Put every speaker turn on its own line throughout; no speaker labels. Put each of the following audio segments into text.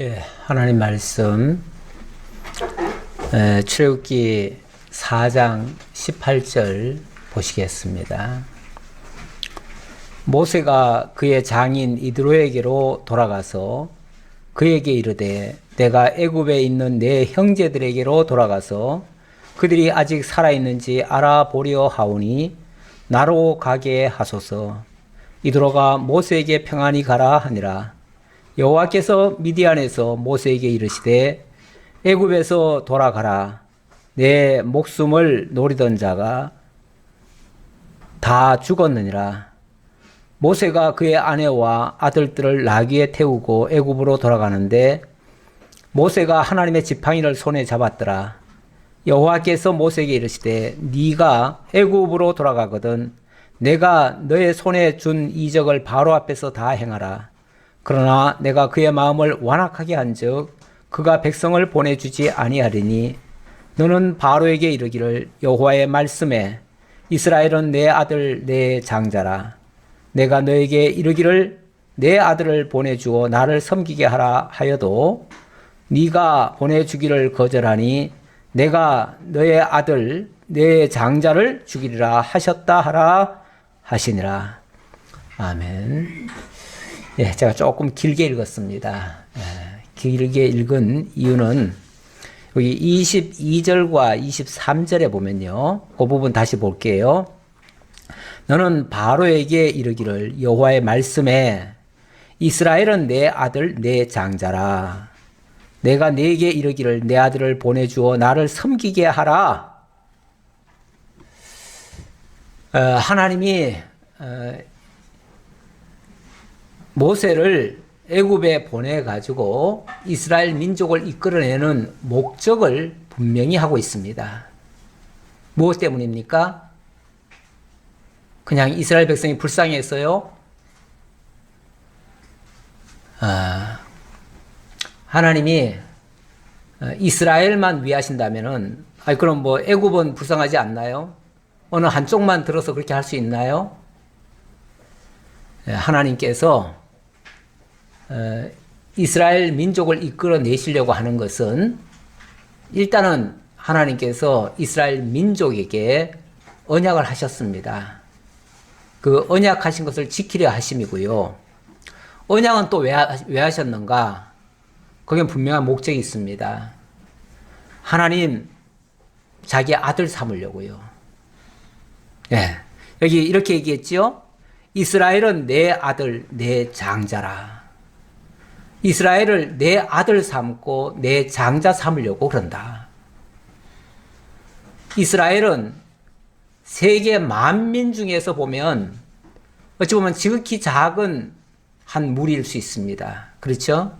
예, 하나님 말씀 출애굽기 4장 18절 보시겠습니다. 모세가 그의 장인 이드로에게로 돌아가서 그에게 이르되 내가 애굽에 있는 내 형제들에게로 돌아가서 그들이 아직 살아있는지 알아보려 하오니 나로 가게 하소서. 이드로가 모세에게 평안히 가라 하니라. 여호와께서 미디안에서 모세에게 이르시되 애굽에서 돌아가라. 내 목숨을 노리던 자가 다 죽었느니라. 모세가 그의 아내와 아들들을 나귀에 태우고 애굽으로 돌아가는데 모세가 하나님의 지팡이를 손에 잡았더라. 여호와께서 모세에게 이르시되 네가 애굽으로 돌아가거든 내가 너의 손에 준 이적을 바로 앞에서 다 행하라. 그러나 내가 그의 마음을 완악하게 한즉 그가 백성을 보내주지 아니하리니 너는 바로에게 이르기를 여호와의 말씀에 이스라엘은 내 아들 내 장자라. 내가 너에게 이르기를 내 아들을 보내주어 나를 섬기게 하라 하여도 네가 보내주기를 거절하니 내가 너의 아들 내 장자를 죽이리라 하셨다 하라 하시니라. 아멘. 예, 제가 조금 길게 읽었습니다. 길게 읽은 이유는 여기 22절과 23절에 보면요. 그 부분 다시 볼게요. 너는 바로에게 이르기를 여호와의 말씀에 이스라엘은 내 아들 내 장자라. 내가 네게 이르기를 내 아들을 보내주어 나를 섬기게 하라. 하나님이 모세를 애굽에 보내가지고 이스라엘 민족을 이끌어내는 목적을 분명히 하고 있습니다. 무엇 때문입니까? 그냥 이스라엘 백성이 불쌍했어요? 하나님이 이스라엘만 위하신다면은, 그럼 뭐 애굽은 불쌍하지 않나요? 어느 한쪽만 들어서 그렇게 할 수 있나요? 하나님께서 이스라엘 민족을 이끌어내시려고 하는 것은 일단은 하나님께서 이스라엘 민족에게 언약을 하셨습니다. 그 언약하신 것을 지키려 하심이고요. 언약은 또 왜 하셨는가? 거기에 분명한 목적이 있습니다. 하나님 자기 아들 삼으려고요. 예, 여기 이렇게 얘기했지요. 이스라엘은 내 아들 내 장자라. 이스라엘을 내 아들 삼고 내 장자 삼으려고 그런다. 이스라엘은 세계 만민 중에서 보면 어찌 보면 지극히 작은 한 무리일 수 있습니다. 그렇죠?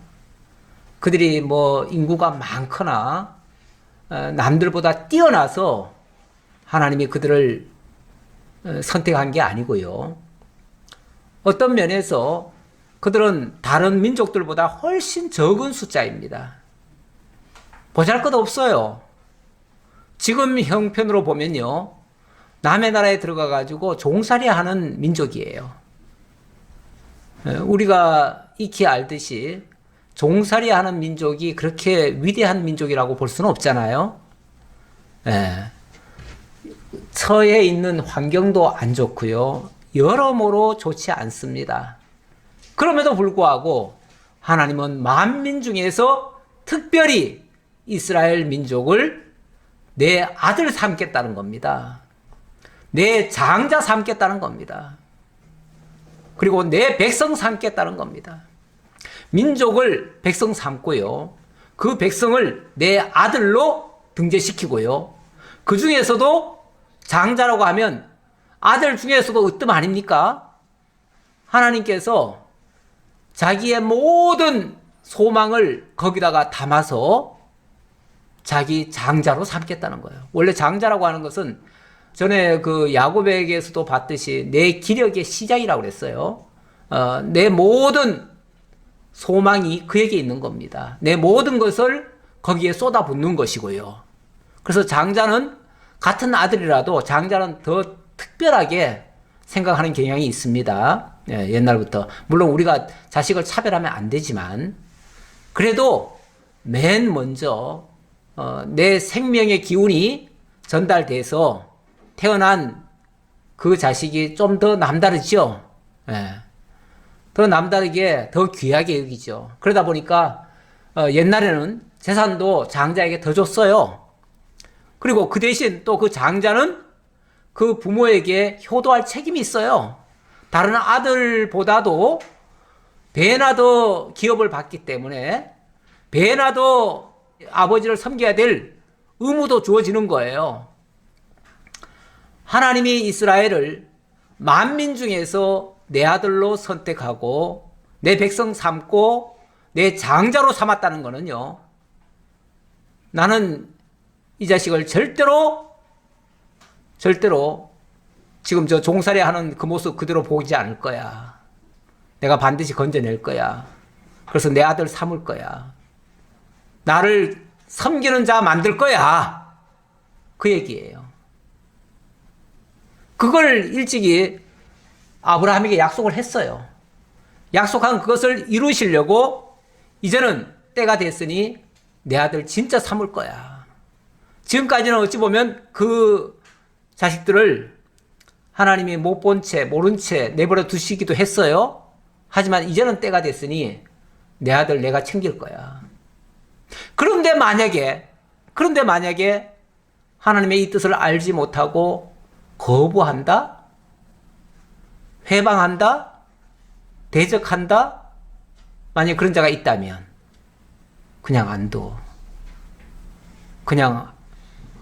그들이 뭐 인구가 많거나 남들보다 뛰어나서 하나님이 그들을 선택한 게 아니고요. 어떤 면에서 그들은 다른 민족들보다 훨씬 적은 숫자입니다. 보잘것없어요. 지금 형편으로 보면요. 남의 나라에 들어가가지고 종살이 하는 민족이에요. 우리가 익히 알듯이 종살이 하는 민족이 그렇게 위대한 민족이라고 볼 수는 없잖아요. 처해 있는 환경도 안 좋고요. 여러모로 좋지 않습니다. 그럼에도 불구하고 하나님은 만민 중에서 특별히 이스라엘 민족을 내 아들 삼겠다는 겁니다. 내 장자 삼겠다는 겁니다. 그리고 내 백성 삼겠다는 겁니다. 민족을 백성 삼고요. 그 백성을 내 아들로 등재시키고요. 그 중에서도 장자라고 하면 아들 중에서도 으뜸 아닙니까? 하나님께서 자기의 모든 소망을 거기다가 담아서 자기 장자로 삼겠다는 거예요. 원래 장자라고 하는 것은 전에 그 야곱에게서도 봤듯이 내 기력의 시작이라고 그랬어요. 내 모든 소망이 그에게 있는 겁니다. 내 모든 것을 거기에 쏟아붓는 것이고요. 그래서 장자는 같은 아들이라도 장자는 더 특별하게 생각하는 경향이 있습니다. 옛날부터. 물론 우리가 자식을 차별하면 안 되지만 그래도 맨 먼저 내 생명의 기운이 전달돼서 태어난 그 자식이 좀 더 남다르죠. 예. 더 남다르게 더 귀하게 여기죠. 그러다 보니까 옛날에는 재산도 장자에게 더 줬어요. 그리고 그 대신 또 그 장자는 그 부모에게 효도할 책임이 있어요. 다른 아들보다도 배나 더 기업을 받기 때문에 배나 더 아버지를 섬겨야 될 의무도 주어지는 거예요. 하나님이 이스라엘을 만민 중에서 내 아들로 선택하고 내 백성 삼고 내 장자로 삼았다는 거는요, 나는 이 자식을 절대로 지금 저 종살이 하는 그 모습 그대로 보이지 않을 거야. 내가 반드시 건져낼 거야. 그래서 내 아들 삼을 거야. 나를 섬기는 자 만들 거야. 그 얘기예요. 그걸 일찍이 아브라함에게 약속을 했어요. 약속한 그것을 이루시려고 이제는 때가 됐으니 내 아들 진짜 삼을 거야. 지금까지는 어찌 보면 그 자식들을 하나님이 못 본 채, 모른 채 내버려 두시기도 했어요. 하지만 이제는 때가 됐으니 내 아들 내가 챙길 거야. 그런데 만약에 하나님의 이 뜻을 알지 못하고 거부한다? 회방한다? 대적한다? 만약 그런 자가 있다면 그냥 안 둬. 그냥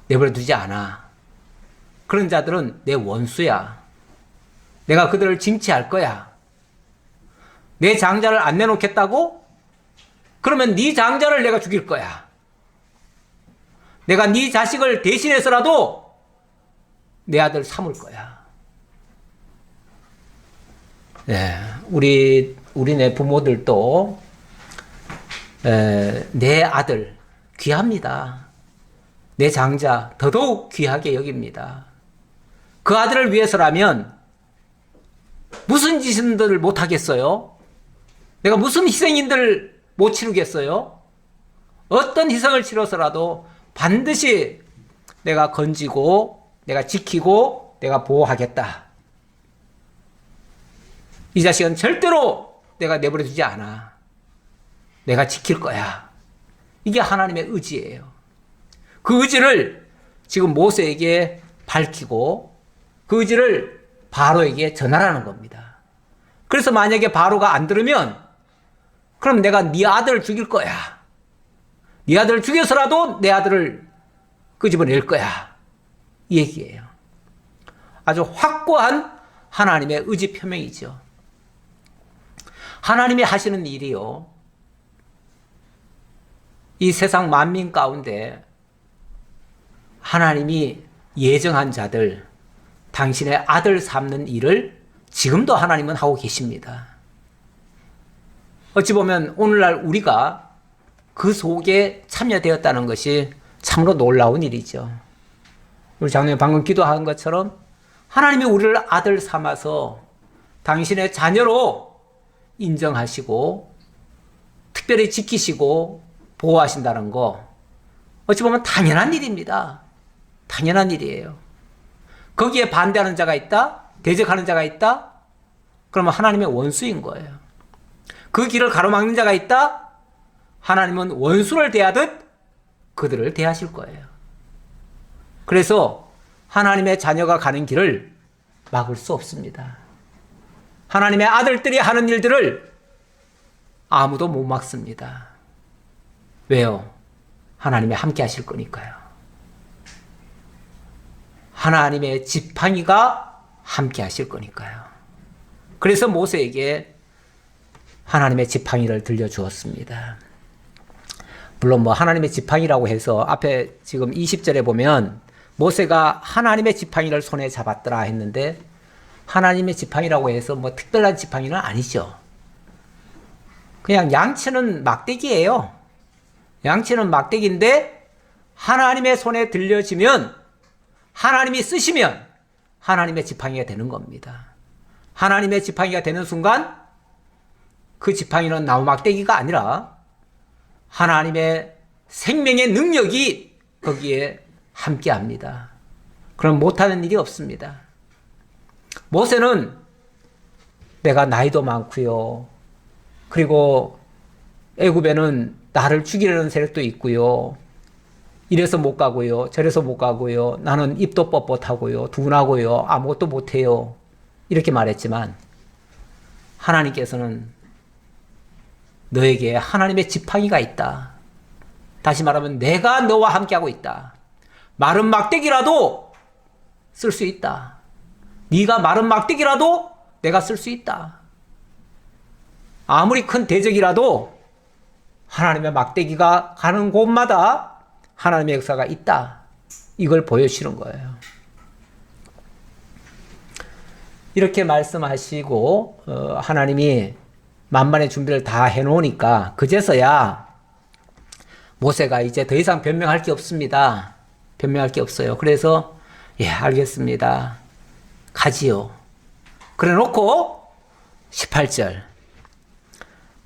내버려 두지 않아. 그런 자들은 내 원수야. 내가 그들을 징치할 거야. 내 장자를 안 내놓겠다고? 그러면 네 장자를 내가 죽일 거야. 내가 네 자식을 대신해서라도 내 아들 삼을 거야. 네, 우리네 부모들도 내 아들 귀합니다. 내 장자 더더욱 귀하게 여깁니다. 그 아들을 위해서라면 무슨 짓을 못 하겠어요? 내가 무슨 희생인들 못 치르겠어요? 어떤 희생을 치러서라도 반드시 내가 건지고 내가 지키고 내가 보호하겠다. 이 자식은 절대로 내가 내버려 두지 않아. 내가 지킬 거야. 이게 하나님의 의지예요. 그 의지를 지금 모세에게 밝히고 그 의지를 바로에게 전하라는 겁니다. 그래서 만약에 바로가 안 들으면 그럼 내가 네 아들을 죽일 거야. 네 아들을 죽여서라도 내 아들을 끄집어낼 거야. 이 얘기예요. 아주 확고한 하나님의 의지 표명이죠. 하나님이 하시는 일이요, 이 세상 만민 가운데 하나님이 예정한 자들, 당신의 아들 삼는 일을 지금도 하나님은 하고 계십니다. 어찌 보면 오늘날 우리가 그 속에 참여되었다는 것이 참으로 놀라운 일이죠. 우리 장로님 방금 기도한 것처럼 하나님이 우리를 아들 삼아서 당신의 자녀로 인정하시고 특별히 지키시고 보호하신다는 거, 어찌 보면 당연한 일입니다. 당연한 일이에요. 거기에 반대하는 자가 있다? 대적하는 자가 있다? 그러면 하나님의 원수인 거예요. 그 길을 가로막는 자가 있다? 하나님은 원수를 대하듯 그들을 대하실 거예요. 그래서 하나님의 자녀가 가는 길을 막을 수 없습니다. 하나님의 아들들이 하는 일들을 아무도 못 막습니다. 왜요? 하나님이 함께 하실 거니까요. 하나님의 지팡이가 함께 하실 거니까요. 그래서 모세에게 하나님의 지팡이를 들려주었습니다. 물론 하나님의 지팡이라고 해서 앞에 지금 20절에 보면 모세가 하나님의 지팡이를 손에 잡았더라 했는데, 하나님의 지팡이라고 해서 특별한 지팡이는 아니죠. 그냥 양치는 막대기예요. 양치는 막대기인데 하나님의 손에 들려지면, 하나님이 쓰시면 하나님의 지팡이가 되는 겁니다. 하나님의 지팡이가 되는 순간 그 지팡이는 나무 막대기가 아니라 하나님의 생명의 능력이 거기에 함께합니다. 그럼 못하는 일이 없습니다. 모세는 내가 나이도 많고요. 그리고 애굽에는 나를 죽이려는 세력도 있고요. 이래서 못 가고요. 저래서 못 가고요. 나는 입도 뻣뻣하고요. 둔하고요. 아무것도 못해요. 이렇게 말했지만 하나님께서는 너에게 하나님의 지팡이가 있다. 다시 말하면 내가 너와 함께하고 있다. 마른 막대기라도 쓸 수 있다. 네가 마른 막대기라도 내가 쓸 수 있다. 아무리 큰 대적이라도 하나님의 막대기가 가는 곳마다 하나님의 역사가 있다. 이걸 보여주시는 거예요. 이렇게 말씀하시고 하나님이 만반의 준비를 다 해놓으니까 그제서야 모세가 이제 더 이상 변명할 게 없습니다. 변명할 게 없어요. 그래서 예, 알겠습니다. 가지요. 그래 놓고 18절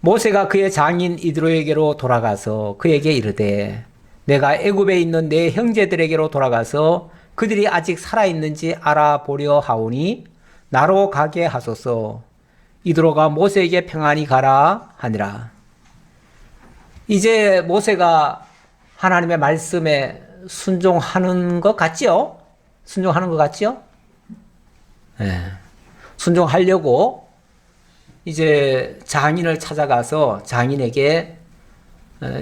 모세가 그의 장인 이드로에게로 돌아가서 그에게 이르되 내가 애굽에 있는 내 형제들에게로 돌아가서 그들이 아직 살아있는지 알아보려 하오니 나로 가게 하소서. 이드로가 모세에게 평안히 가라 하니라. 이제 모세가 하나님의 말씀에 순종하는 것 같지요? 순종하는 것 같지요? 네. 순종하려고 이제 장인을 찾아가서 장인에게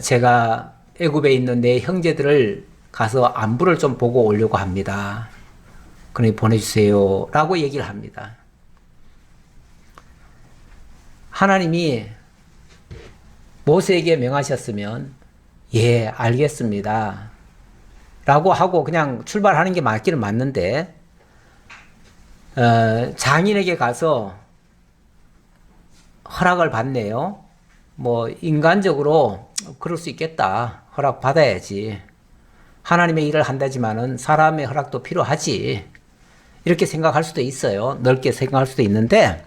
제가 애굽에 있는 내 형제들을 가서 안부를 좀 보고 오려고 합니다. 그러니 보내주세요 라고 얘기를 합니다. 하나님이 모세에게 명하셨으면 예 알겠습니다 라고 하고 그냥 출발하는 게 맞기는 맞는데 장인에게 가서 허락을 받네요. 뭐 인간적으로 그럴 수 있겠다. 허락 받아야지. 하나님의 일을 한다지만은 사람의 허락도 필요하지. 이렇게 생각할 수도 있어요. 넓게 생각할 수도 있는데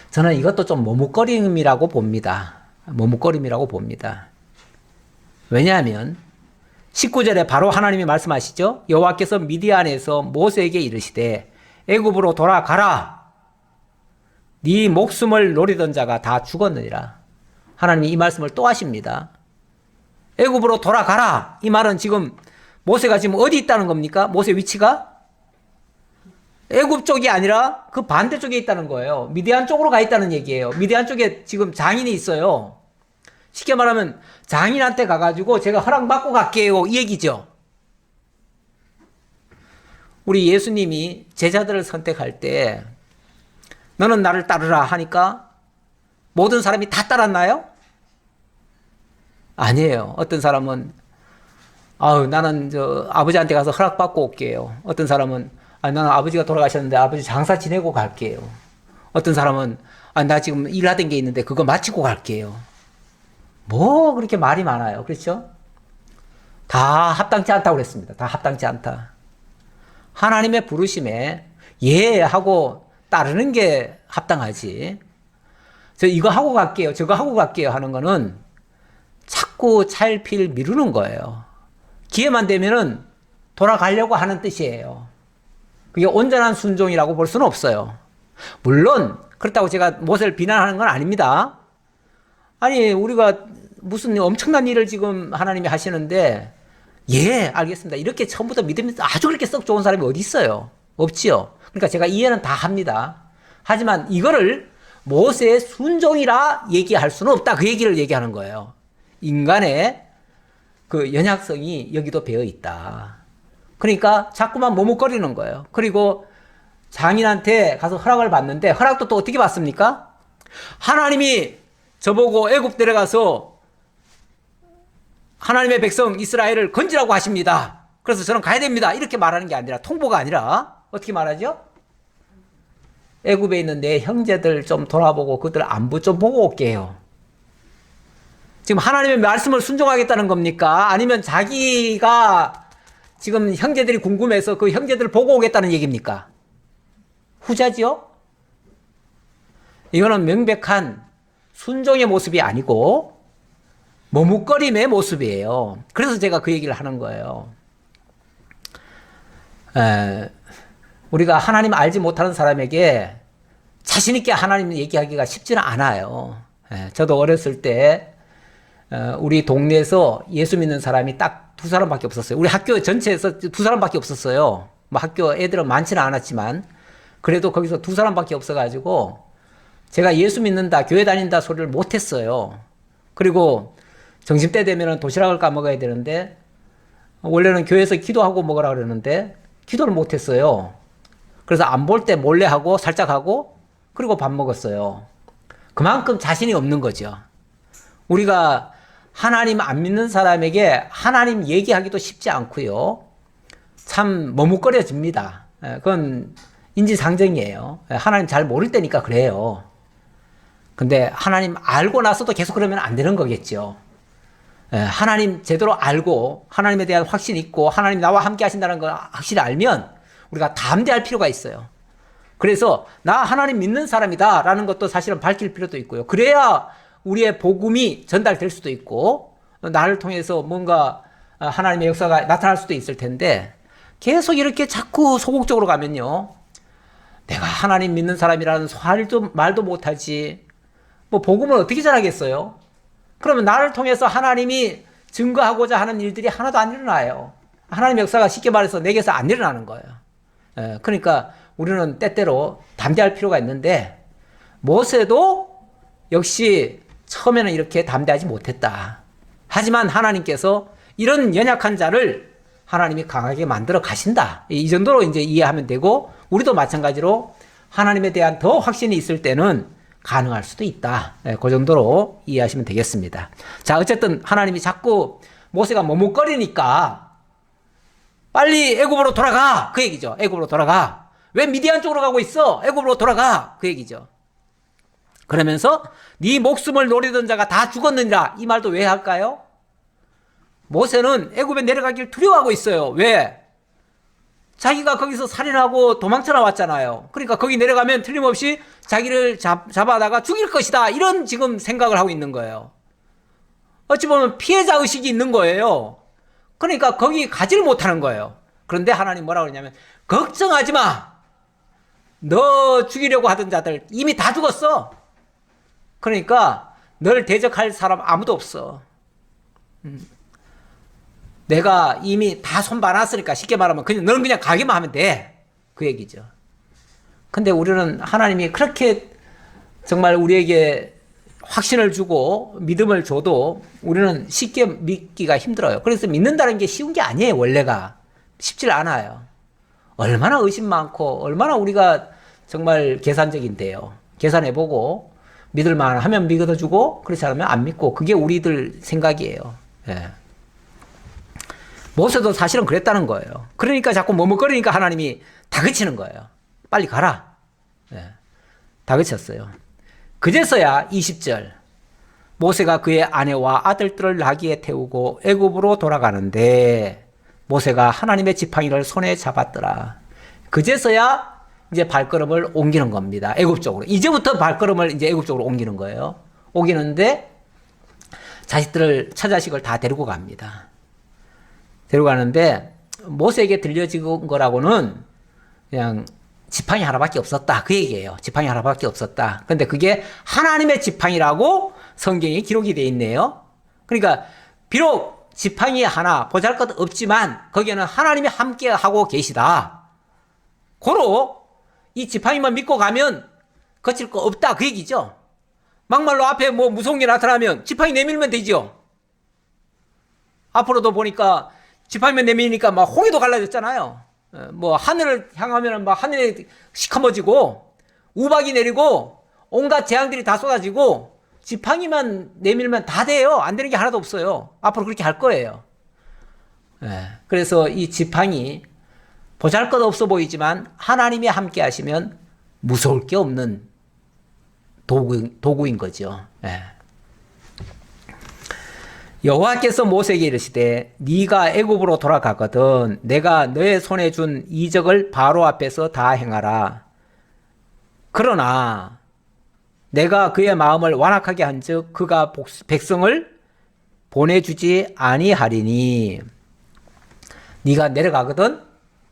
저는 이것도 좀 머뭇거림이라고 봅니다. 머뭇거림이라고 봅니다. 왜냐하면 19절에 바로 하나님이 말씀하시죠. 여호와께서 미디안에서 모세에게 이르시되 애굽으로 돌아가라. 네 목숨을 노리던 자가 다 죽었느니라. 하나님이 이 말씀을 또 하십니다. 애굽으로 돌아가라. 이 말은 지금 모세가 지금 어디 있다는 겁니까? 모세 위치가? 애굽 쪽이 아니라 그 반대쪽에 있다는 거예요. 미디안 쪽으로 가 있다는 얘기예요. 미디안 쪽에 지금 장인이 있어요. 쉽게 말하면 장인한테 가가지고 제가 허락받고 갈게요. 이 얘기죠. 우리 예수님이 제자들을 선택할 때 너는 나를 따르라 하니까 모든 사람이 다 따랐나요? 아니에요. 어떤 사람은 나는 아버지한테 가서 허락받고 올게요. 어떤 사람은 나는 아버지가 돌아가셨는데 아버지 장사 지내고 갈게요. 어떤 사람은 나 지금 일하던 게 있는데 그거 마치고 갈게요. 뭐 그렇게 말이 많아요. 그렇죠? 다 합당치 않다고 그랬습니다. 다 합당치 않다. 하나님의 부르심에 예 하고 따르는 게 합당하지. 저 이거 하고 갈게요. 저거 하고 갈게요 하는 거는 자꾸 차일피일 미루는 거예요. 기회만 되면은 돌아가려고 하는 뜻이에요. 그게 온전한 순종이라고 볼 수는 없어요. 물론 그렇다고 제가 모세를 비난하는 건 아닙니다. 아니 우리가 무슨 엄청난 일을 지금 하나님이 하시는데 예 알겠습니다. 이렇게 처음부터 믿음이 아주 그렇게 썩 좋은 사람이 어디 있어요? 없지요. 그러니까 제가 이해는 다 합니다. 하지만 이거를 모세의 순종이라 얘기할 수는 없다. 그 얘기를 얘기하는 거예요. 인간의 그 연약성이 여기도 배어 있다. 그러니까 자꾸만 머뭇거리는 거예요. 그리고 장인한테 가서 허락을 받는데 허락도 또 어떻게 받습니까? 하나님이 저보고 애굽 데려가서 하나님의 백성 이스라엘을 건지라고 하십니다. 그래서 저는 가야 됩니다. 이렇게 말하는 게 아니라 통보가 아니라 어떻게 말하죠? 애굽에 있는 내 형제들 좀 돌아보고 그들 안부 좀 보고 올게요. 지금 하나님의 말씀을 순종하겠다는 겁니까? 아니면 자기가 지금 형제들이 궁금해서 그 형제들을 보고 오겠다는 얘기입니까? 후자지요? 이거는 명백한 순종의 모습이 아니고 머뭇거림의 모습이에요. 그래서 제가 그 얘기를 하는 거예요. 우리가 하나님 알지 못하는 사람에게 자신있게 하나님 얘기하기가 쉽지는 않아요. 저도 어렸을 때 우리 동네에서 예수 믿는 사람이 딱 두 사람밖에 없었어요. 우리 학교 전체에서 두 사람밖에 없었어요. 뭐 학교 애들은 많지는 않았지만 그래도 거기서 두 사람밖에 없어가지고 제가 예수 믿는다, 교회 다닌다 소리를 못했어요. 그리고 점심때 되면 도시락을 까먹어야 되는데 원래는 교회에서 기도하고 먹으라 그러는데 기도를 못했어요. 그래서 안 볼 때 몰래 하고 살짝 하고 그리고 밥 먹었어요. 그만큼 자신이 없는 거죠. 우리가 하나님 안 믿는 사람에게 하나님 얘기하기도 쉽지 않고요. 참 머뭇거려집니다. 그건 인지상정이에요. 하나님 잘 모를 때니까 그래요. 근데 하나님 알고 나서도 계속 그러면 안 되는 거겠죠. 하나님 제대로 알고 하나님에 대한 확신이 있고 하나님 나와 함께 하신다는 걸 확실히 알면 우리가 담대할 필요가 있어요. 그래서 나 하나님 믿는 사람이다 라는 것도 사실은 밝힐 필요도 있고요. 그래야 우리의 복음이 전달될 수도 있고 나를 통해서 뭔가 하나님의 역사가 나타날 수도 있을 텐데 계속 이렇게 자꾸 소극적으로 가면요. 내가 하나님 믿는 사람이라는 말도 못하지. 뭐 복음을 어떻게 전하겠어요? 그러면 나를 통해서 하나님이 증거하고자 하는 일들이 하나도 안 일어나요. 하나님의 역사가 쉽게 말해서 내게서 안 일어나는 거예요. 그러니까 우리는 때때로 담대할 필요가 있는데 모세도 역시 처음에는 이렇게 담대하지 못했다. 하지만 하나님께서 이런 연약한 자를 하나님이 강하게 만들어 가신다. 이 정도로 이제 이해하면 되고 우리도 마찬가지로 하나님에 대한 더 확신이 있을 때는 가능할 수도 있다. 그 정도로 이해하시면 되겠습니다. 자, 어쨌든 하나님이 자꾸 모세가 머뭇거리니까 빨리 애굽으로 돌아가. 그 얘기죠. 애굽으로 돌아가. 왜 미디안 쪽으로 가고 있어? 애굽으로 돌아가. 그 얘기죠. 그러면서 네 목숨을 노리던 자가 다 죽었느니라. 이 말도 왜 할까요? 모세는 애굽에 내려가길 두려워하고 있어요. 왜? 자기가 거기서 살인하고 도망쳐 나왔잖아요. 그러니까 거기 내려가면 틀림없이 자기를 잡아다가 죽일 것이다. 이런 지금 생각을 하고 있는 거예요. 어찌 보면 피해자 의식이 있는 거예요. 그러니까 거기 가지를 못하는 거예요. 그런데 하나님 뭐라고 그러냐면 걱정하지 마. 너 죽이려고 하던 자들 이미 다 죽었어. 그러니까 널 대적할 사람 아무도 없어. 내가 이미 다 손봐놨으니까 쉽게 말하면 너는 그냥 가기만 하면 돼. 그 얘기죠. 근데 우리는 하나님이 그렇게 정말 우리에게 확신을 주고 믿음을 줘도 우리는 쉽게 믿기가 힘들어요. 그래서 믿는다는 게 쉬운 게 아니에요. 원래가 쉽질 않아요. 얼마나 의심 많고 얼마나 우리가 정말 계산적인데요. 계산해보고 믿을만 하면 믿어주고 그렇지 않으면 안 믿고 그게 우리들 생각이에요. 예. 모세도 사실은 그랬다는 거예요. 그러니까 자꾸 머뭇거리니까 하나님이 다그치는 거예요. 빨리 가라. 예. 다그쳤어요. 그제서야 20절 모세가 그의 아내와 아들들을 나귀에 태우고 애굽으로 돌아가는데 모세가 하나님의 지팡이를 손에 잡았더라. 그제서야 이제 발걸음을 옮기는 겁니다. 애굽 쪽으로. 이제부터 발걸음을 이제 애굽 쪽으로 옮기는 거예요. 옮기는데 처자식을 다 데리고 갑니다. 데려가는데 모세에게 들려진 거라고는 그냥 지팡이 하나밖에 없었다. 그 얘기예요. 지팡이 하나밖에 없었다. 근데 그게 하나님의 지팡이라고 성경에 기록이 되어 있네요. 그러니까 비록 지팡이 하나 보잘것 없지만 거기에는 하나님이 함께 하고 계시다. 고로 이 지팡이만 믿고 가면 거칠 거 없다. 그 얘기죠. 막말로 앞에 뭐 무서운 게 나타나면 지팡이 내밀면 되죠. 앞으로도 보니까 지팡이만 내밀니까 막 홍해도 갈라졌잖아요. 뭐 하늘을 향하면 막 하늘이 시커머지고 우박이 내리고 온갖 재앙들이 다 쏟아지고 지팡이만 내밀면 다 돼요. 안 되는 게 하나도 없어요. 앞으로 그렇게 할 거예요. 그래서 이 지팡이 보잘것 없어 보이지만 하나님이 함께 하시면 무서울 게 없는 도구인 거죠. 여호와께서 모세에게 이르시되 네가 애굽으로 돌아가거든 내가 너의 손에 준 이적을 바로 앞에서 다 행하라. 그러나 내가 그의 마음을 완악하게 한즉 그가 백성을 보내주지 아니하리니. 네가 내려가거든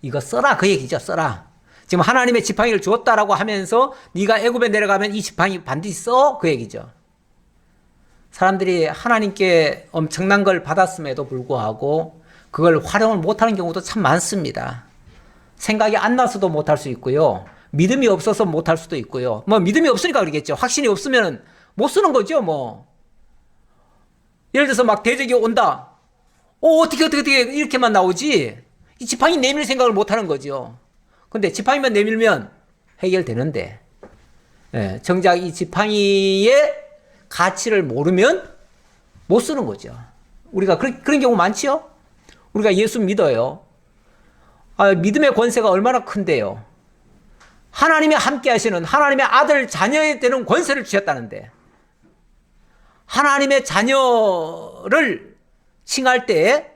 이거 써라 그 얘기죠. 써라. 지금 하나님의 지팡이를 주었다라고 하면서 네가 애굽에 내려가면 이 지팡이 반드시 써 그 얘기죠. 사람들이 하나님께 엄청난 걸 받았음에도 불구하고 그걸 활용을 못하는 경우도 참 많습니다. 생각이 안 나서도 못할 수 있고요. 믿음이 없어서 못할 수도 있고요. 뭐 믿음이 없으니까 그러겠죠. 확신이 없으면 못 쓰는 거죠. 뭐 예를 들어서 막 대적이 온다. 어떻게 이렇게만 나오지. 이 지팡이 내밀 생각을 못하는 거죠. 근데 지팡이만 내밀면 해결되는데 정작 이 지팡이의 가치를 모르면 못 쓰는 거죠. 우리가 그런 경우 많지요? 우리가 예수 믿어요. 믿음의 권세가 얼마나 큰데요. 하나님이 함께 하시는 하나님의 아들 자녀에 되는 권세를 주셨다는데 하나님의 자녀를 칭할 때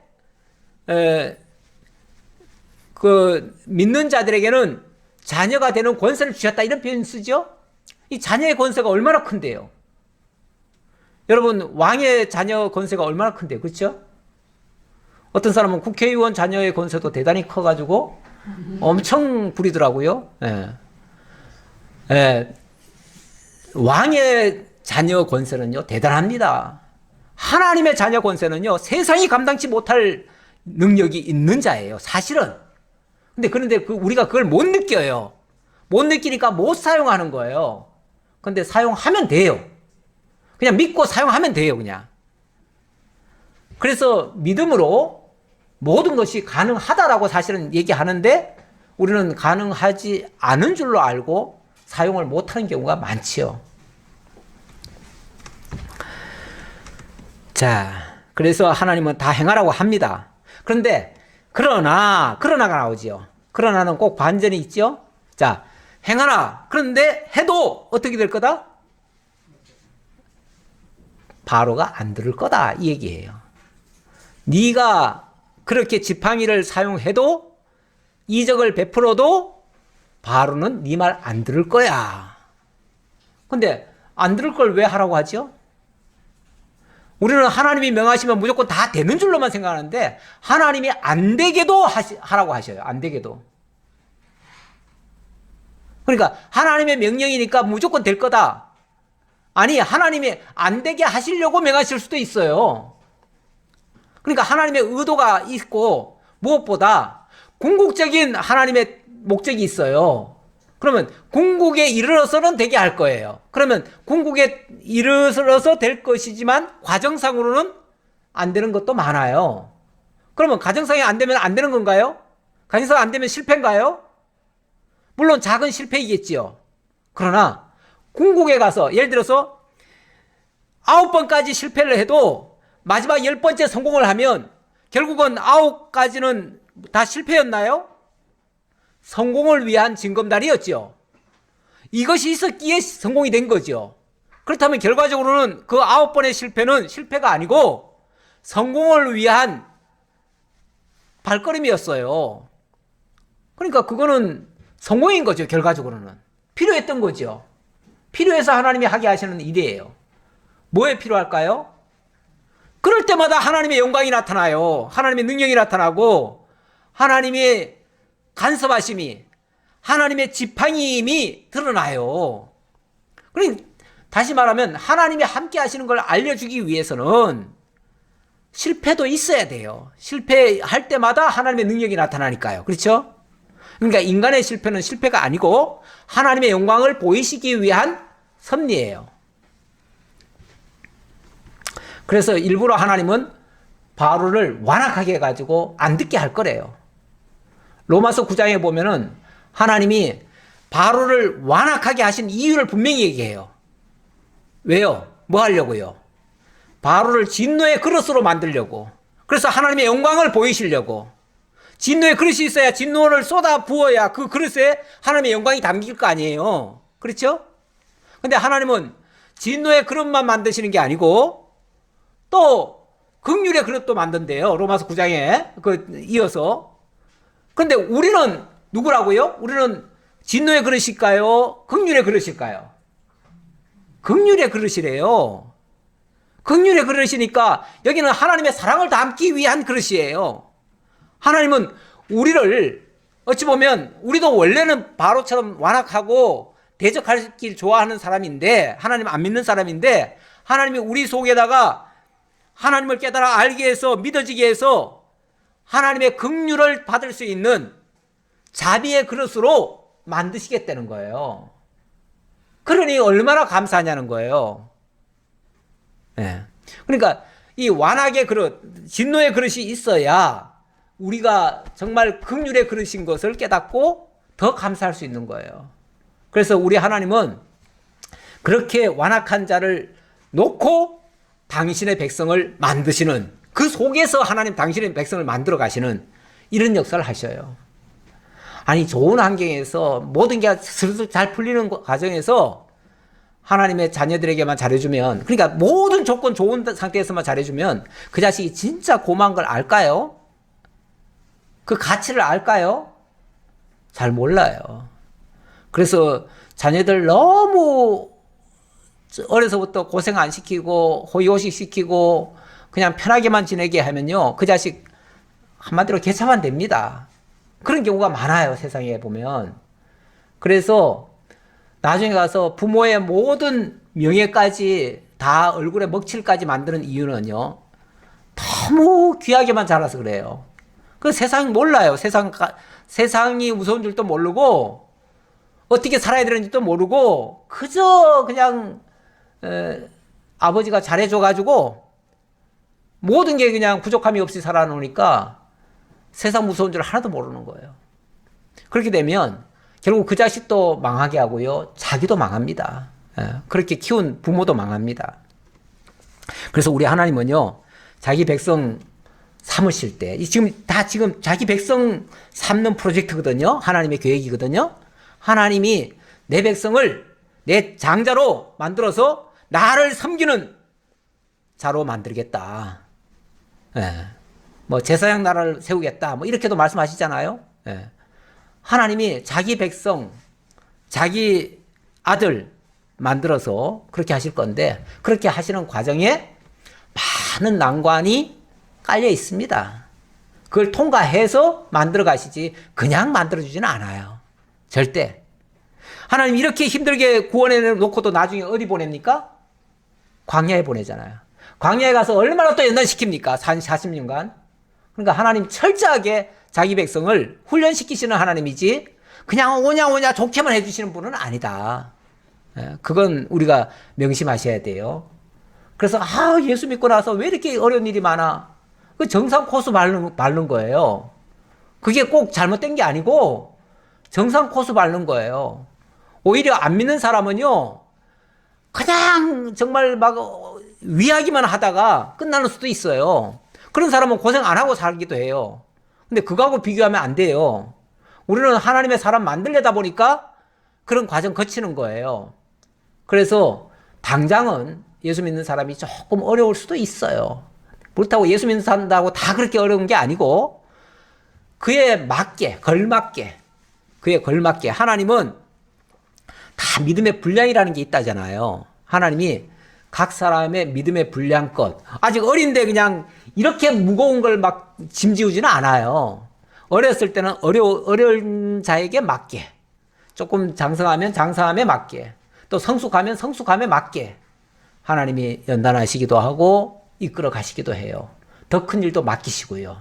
그 믿는 자들에게는 자녀가 되는 권세를 주셨다 이런 표현 쓰죠. 이 자녀의 권세가 얼마나 큰데요. 여러분 왕의 자녀 권세가 얼마나 큰데요. 그렇죠? 어떤 사람은 국회의원 자녀의 권세도 대단히 커가지고 엄청 부리더라고요. 왕의 자녀 권세는요 대단합니다. 하나님의 자녀 권세는요 세상이 감당치 못할 능력이 있는 자예요. 사실은. 그런데 우리가 그걸 못 느껴요. 못 느끼니까 못 사용하는 거예요. 근데 사용하면 돼요. 그냥 믿고 사용하면 돼요. 그냥. 그래서 믿음으로 모든 것이 가능하다라고 사실은 얘기하는데 우리는 가능하지 않은 줄로 알고 사용을 못하는 경우가 많지요. 자, 그래서 하나님은 다 행하라고 합니다. 그런데 그러나가 나오지요. 그러나는 꼭 반전이 있죠. 자, 행하라. 그런데 해도 어떻게 될 거다? 바로가 안 들을 거다 이 얘기예요. 네가 그렇게 지팡이를 사용해도 이적을 베풀어도 바로는 네 말 안 들을 거야. 근데 안 들을 걸 왜 하라고 하죠? 우리는 하나님이 명하시면 무조건 다 되는 줄로만 생각하는데 하나님이 안 되게도 하라고 하셔요. 안 되게도. 그러니까 하나님의 명령이니까 무조건 될 거다. 아니 하나님이 안 되게 하시려고 명하실 수도 있어요. 그러니까 하나님의 의도가 있고 무엇보다 궁극적인 하나님의 목적이 있어요. 그러면 궁극에 이르러서는 되게 할 거예요. 그러면 궁극에 이르러서 될 것이지만 과정상으로는 안 되는 것도 많아요. 그러면 과정상이 안 되면 안 되는 건가요? 과정상 안 되면 실패인가요? 물론 작은 실패이겠지요. 그러나 궁극에 가서 예를 들어서 9번까지 실패를 해도 마지막 10번째 성공을 하면 결국은 9가지는 다 실패였나요? 성공을 위한 징검다리였죠. 이것이 있었기에 성공이 된 거죠. 그렇다면 결과적으로는 그 9번의 실패는 실패가 아니고 성공을 위한 발걸음이었어요. 그러니까 그거는 성공인 거죠. 결과적으로는. 필요했던 거죠. 필요해서 하나님이 하게 하시는 일이에요. 뭐에 필요할까요? 그럴 때마다 하나님의 영광이 나타나요. 하나님의 능력이 나타나고 하나님의 간섭하심이 하나님의 지팡이임이 드러나요. 그러니 다시 말하면 하나님이 함께 하시는 걸 알려주기 위해서는 실패도 있어야 돼요. 실패할 때마다 하나님의 능력이 나타나니까요. 그렇죠? 그러니까 인간의 실패는 실패가 아니고 하나님의 영광을 보이시기 위한 섭리예요. 그래서 일부러 하나님은 바로를 완악하게 해가지고 안 듣게 할 거래요. 로마서 9장에 보면은 하나님이 바로를 완악하게 하신 이유를 분명히 얘기해요. 왜요? 뭐 하려고요? 바로를 진노의 그릇으로 만들려고. 그래서 하나님의 영광을 보이시려고. 진노의 그릇이 있어야 진노를 쏟아 부어야 그 그릇에 하나님의 영광이 담길 거 아니에요. 그렇죠? 근데 하나님은 진노의 그릇만 만드시는 게 아니고 또 긍휼의 그릇도 만든대요. 로마서 9장에 이어서. 그런데 우리는 누구라고요? 우리는 진노의 그릇일까요? 긍휼의 그릇일까요? 긍휼의 그릇이래요. 긍휼의 그릇이니까 여기는 하나님의 사랑을 담기 위한 그릇이에요. 하나님은 우리를 어찌 보면 우리도 원래는 바로처럼 완악하고 대적하길 좋아하는 사람인데, 하나님 안 믿는 사람인데, 하나님이 우리 속에다가 하나님을 깨달아 알게 해서 믿어지게 해서 하나님의 긍휼을 받을 수 있는 자비의 그릇으로 만드시겠다는 거예요. 그러니 얼마나 감사하냐는 거예요. 네. 그러니까 이 완악의 그릇, 진노의 그릇이 있어야 우리가 정말 긍휼의 그릇인 것을 깨닫고 더 감사할 수 있는 거예요. 그래서 우리 하나님은 그렇게 완악한 자를 놓고 당신의 백성을 만드시는, 그 속에서 하나님 당신의 백성을 만들어 가시는 이런 역사를 하셔요. 아니, 좋은 환경에서 모든 게 슬슬 잘 풀리는 과정에서 하나님의 자녀들에게만 잘해주면, 그러니까 모든 조건 좋은 상태에서만 잘해주면 그 자식이 진짜 고마운 걸 알까요? 그 가치를 알까요? 잘 몰라요. 그래서 자녀들 너무 어려서부터 고생 안 시키고 호의호식 시키고 그냥 편하게만 지내게 하면요, 그 자식 한마디로 개차만 됩니다. 그런 경우가 많아요, 세상에 보면. 그래서 나중에 가서 부모의 모든 명예까지 다 얼굴에 먹칠까지 만드는 이유는요, 너무 귀하게만 자라서 그래요. 그 세상이 몰라요. 세상이 무서운 줄도 모르고 어떻게 살아야 되는지도 모르고 그저 그냥 아버지가 잘해줘가지고 모든 게 그냥 부족함이 없이 살아놓으니까 세상 무서운 줄 하나도 모르는 거예요. 그렇게 되면 결국 그 자식도 망하게 하고요, 자기도 망합니다. 그렇게 키운 부모도 망합니다. 그래서 우리 하나님은요, 자기 백성 삼으실 때, 지금 자기 백성 삼는 프로젝트거든요. 하나님의 계획이거든요. 하나님이 내 백성을 내 장자로 만들어서 나를 섬기는 자로 만들겠다. 뭐 제사장 나라를 세우겠다. 뭐 이렇게도 말씀하시잖아요. 하나님이 자기 백성, 자기 아들 만들어서 그렇게 하실 건데, 그렇게 하시는 과정에 많은 난관이 깔려 있습니다. 그걸 통과해서 만들어 가시지 그냥 만들어 주지는 않아요. 절대. 하나님 이렇게 힘들게 구원해 놓고도 나중에 어디 보냅니까? 광야에 보내잖아요. 광야에 가서 얼마나 또 연단시킵니까? 40년간. 그러니까 하나님 철저하게 자기 백성을 훈련시키시는 하나님이지 그냥 오냐 좋게만 해주시는 분은 아니다. 그건 우리가 명심하셔야 돼요. 그래서 예수 믿고 나서 왜 이렇게 어려운 일이 많아? 그 정상 코스 바른 거예요. 그게 꼭 잘못된 게 아니고 정상 코스 바른 거예요. 오히려 안 믿는 사람은요, 그냥 정말 막 위하기만 하다가 끝나는 수도 있어요. 그런 사람은 고생 안 하고 살기도 해요. 근데 그거하고 비교하면 안 돼요. 우리는 하나님의 사람 만들려다 보니까 그런 과정 거치는 거예요. 그래서 당장은 예수 믿는 사람이 조금 어려울 수도 있어요. 그렇다고 예수 믿는다고 다 그렇게 어려운 게 아니고 그에 걸맞게 하나님은 다 믿음의 분량이라는 게 있다잖아요. 하나님이 각 사람의 믿음의 분량껏, 아직 어린데 그냥 이렇게 무거운 걸 막 짐지우지는 않아요. 어렸을 때는 어려운 자에게 맞게, 조금 장성하면 장성함에 맞게, 또 성숙하면 성숙함에 맞게 하나님이 연단하시기도 하고 이끌어 가시기도 해요. 더 큰 일도 맡기시고요.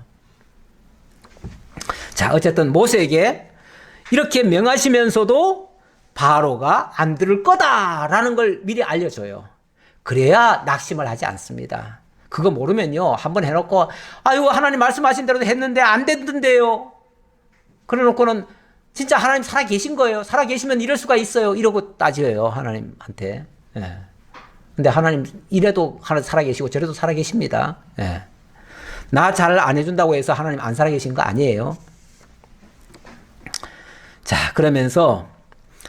자, 어쨌든 모세에게 이렇게 명하시면서도 바로가 안 들을 거다라는 걸 미리 알려줘요. 그래야 낙심을 하지 않습니다. 그거 모르면요, 한번 해놓고 아이고 하나님 말씀하신 대로 했는데 안 됐던데요. 그래 놓고는 진짜 하나님 살아 계신 거예요. 살아 계시면 이럴 수가 있어요. 이러고 따져요, 하나님한테. 근데 하나님 이래도 살아 계시고 저래도 살아 계십니다. 나 잘 안 해준다고 해서 하나님 안 살아 계신 거 아니에요. 자, 그러면서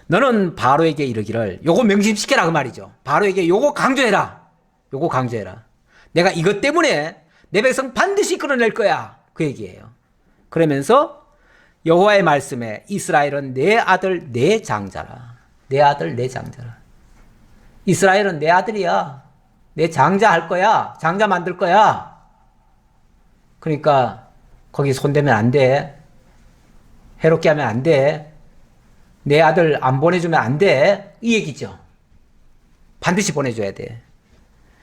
너는 바로에게 이르기를, 요거 명심시켜라 그 말이죠. 바로에게 요거 강조해라. 내가 이것 때문에 내 백성 반드시 끌어낼 거야. 그 얘기예요. 그러면서 여호와의 말씀에 이스라엘은 내 아들 내 장자라. 이스라엘은 내 아들이야. 내 장자 할 거야. 장자 만들 거야. 그러니까 거기 손대면 안 돼. 해롭게 하면 안 돼. 내 아들 안 보내주면 안 돼. 이 얘기죠. 반드시 보내줘야 돼.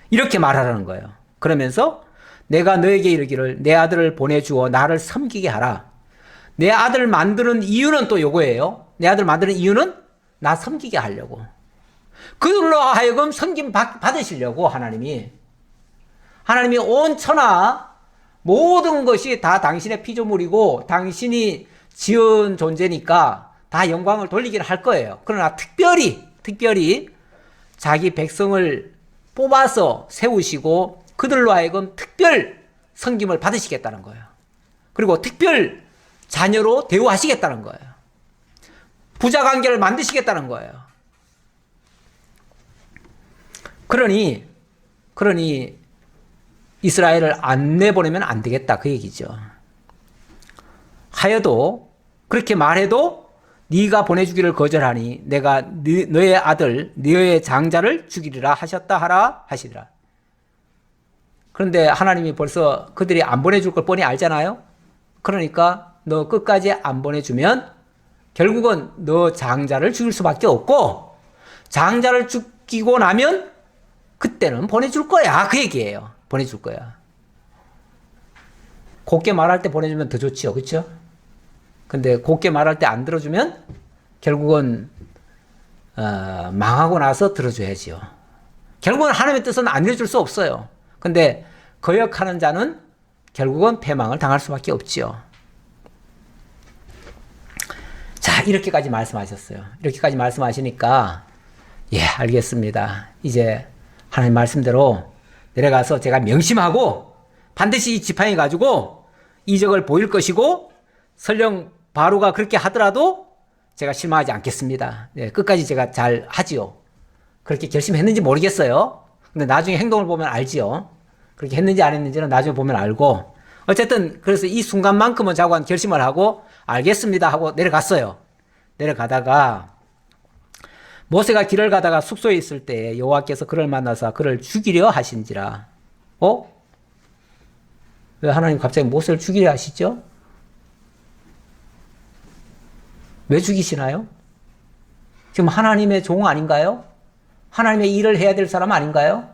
이렇게 말하라는 거예요. 그러면서 내가 너에게 이르기를 내 아들을 보내주어 나를 섬기게 하라. 내 아들 만드는 이유는 또 요거예요. 내 아들 만드는 이유는 나 섬기게 하려고. 그들로 하여금 섬김 받으시려고 하나님이 온 천하 모든 것이 다 당신의 피조물이고 당신이 지은 존재니까 다 영광을 돌리기를 할 거예요. 그러나 특별히 자기 백성을 뽑아서 세우시고 그들로 하여금 특별 섬김을 받으시겠다는 거예요. 그리고 특별 자녀로 대우하시겠다는 거예요. 부자 관계를 만드시겠다는 거예요. 그러니 이스라엘을 안 내보내면 안 되겠다 그 얘기죠. 하여도 그렇게 말해도 네가 보내주기를 거절하니 내가 너의 아들 너의 장자를 죽이리라 하셨다 하라 하시더라. 그런데 하나님이 벌써 그들이 안 보내줄 걸 뻔히 알잖아요. 그러니까 너 끝까지 안 보내주면 결국은 너 장자를 죽일 수밖에 없고 장자를 죽이고 나면 그때는 보내줄 거야 그 얘기예요. 보내줄 거야. 곱게 말할 때 보내주면 더 좋지요. 그렇죠? 근데 곱게 말할 때 안 들어주면 결국은 망하고 나서 들어줘야지요. 결국은 하나님의 뜻은 안 내줄 수 없어요. 근데 거역하는 자는 결국은 패망을 당할 수밖에 없지요. 자, 이렇게까지 말씀하셨어요. 이렇게까지 말씀하시니까 예, 알겠습니다. 이제 하나님 말씀대로 내려가서 제가 명심하고 반드시 이 지팡이 가지고 이적을 보일 것이고 설령 바로가 그렇게 하더라도 제가 실망하지 않겠습니다. 네, 끝까지 제가 잘 하지요. 그렇게 결심했는지 모르겠어요. 근데 나중에 행동을 보면 알지요. 그렇게 했는지 안 했는지는 나중에 보면 알고 어쨌든 그래서 이 순간만큼은 자고한 결심을 하고 알겠습니다 하고 내려갔어요. 내려가다가 모세가 길을 가다가 숙소에 있을 때 여호와께서 그를 만나서 그를 죽이려 하신지라. 왜 하나님 갑자기 모세를 죽이려 하시죠? 왜 죽이시나요? 지금 하나님의 종 아닌가요? 하나님의 일을 해야 될 사람 아닌가요?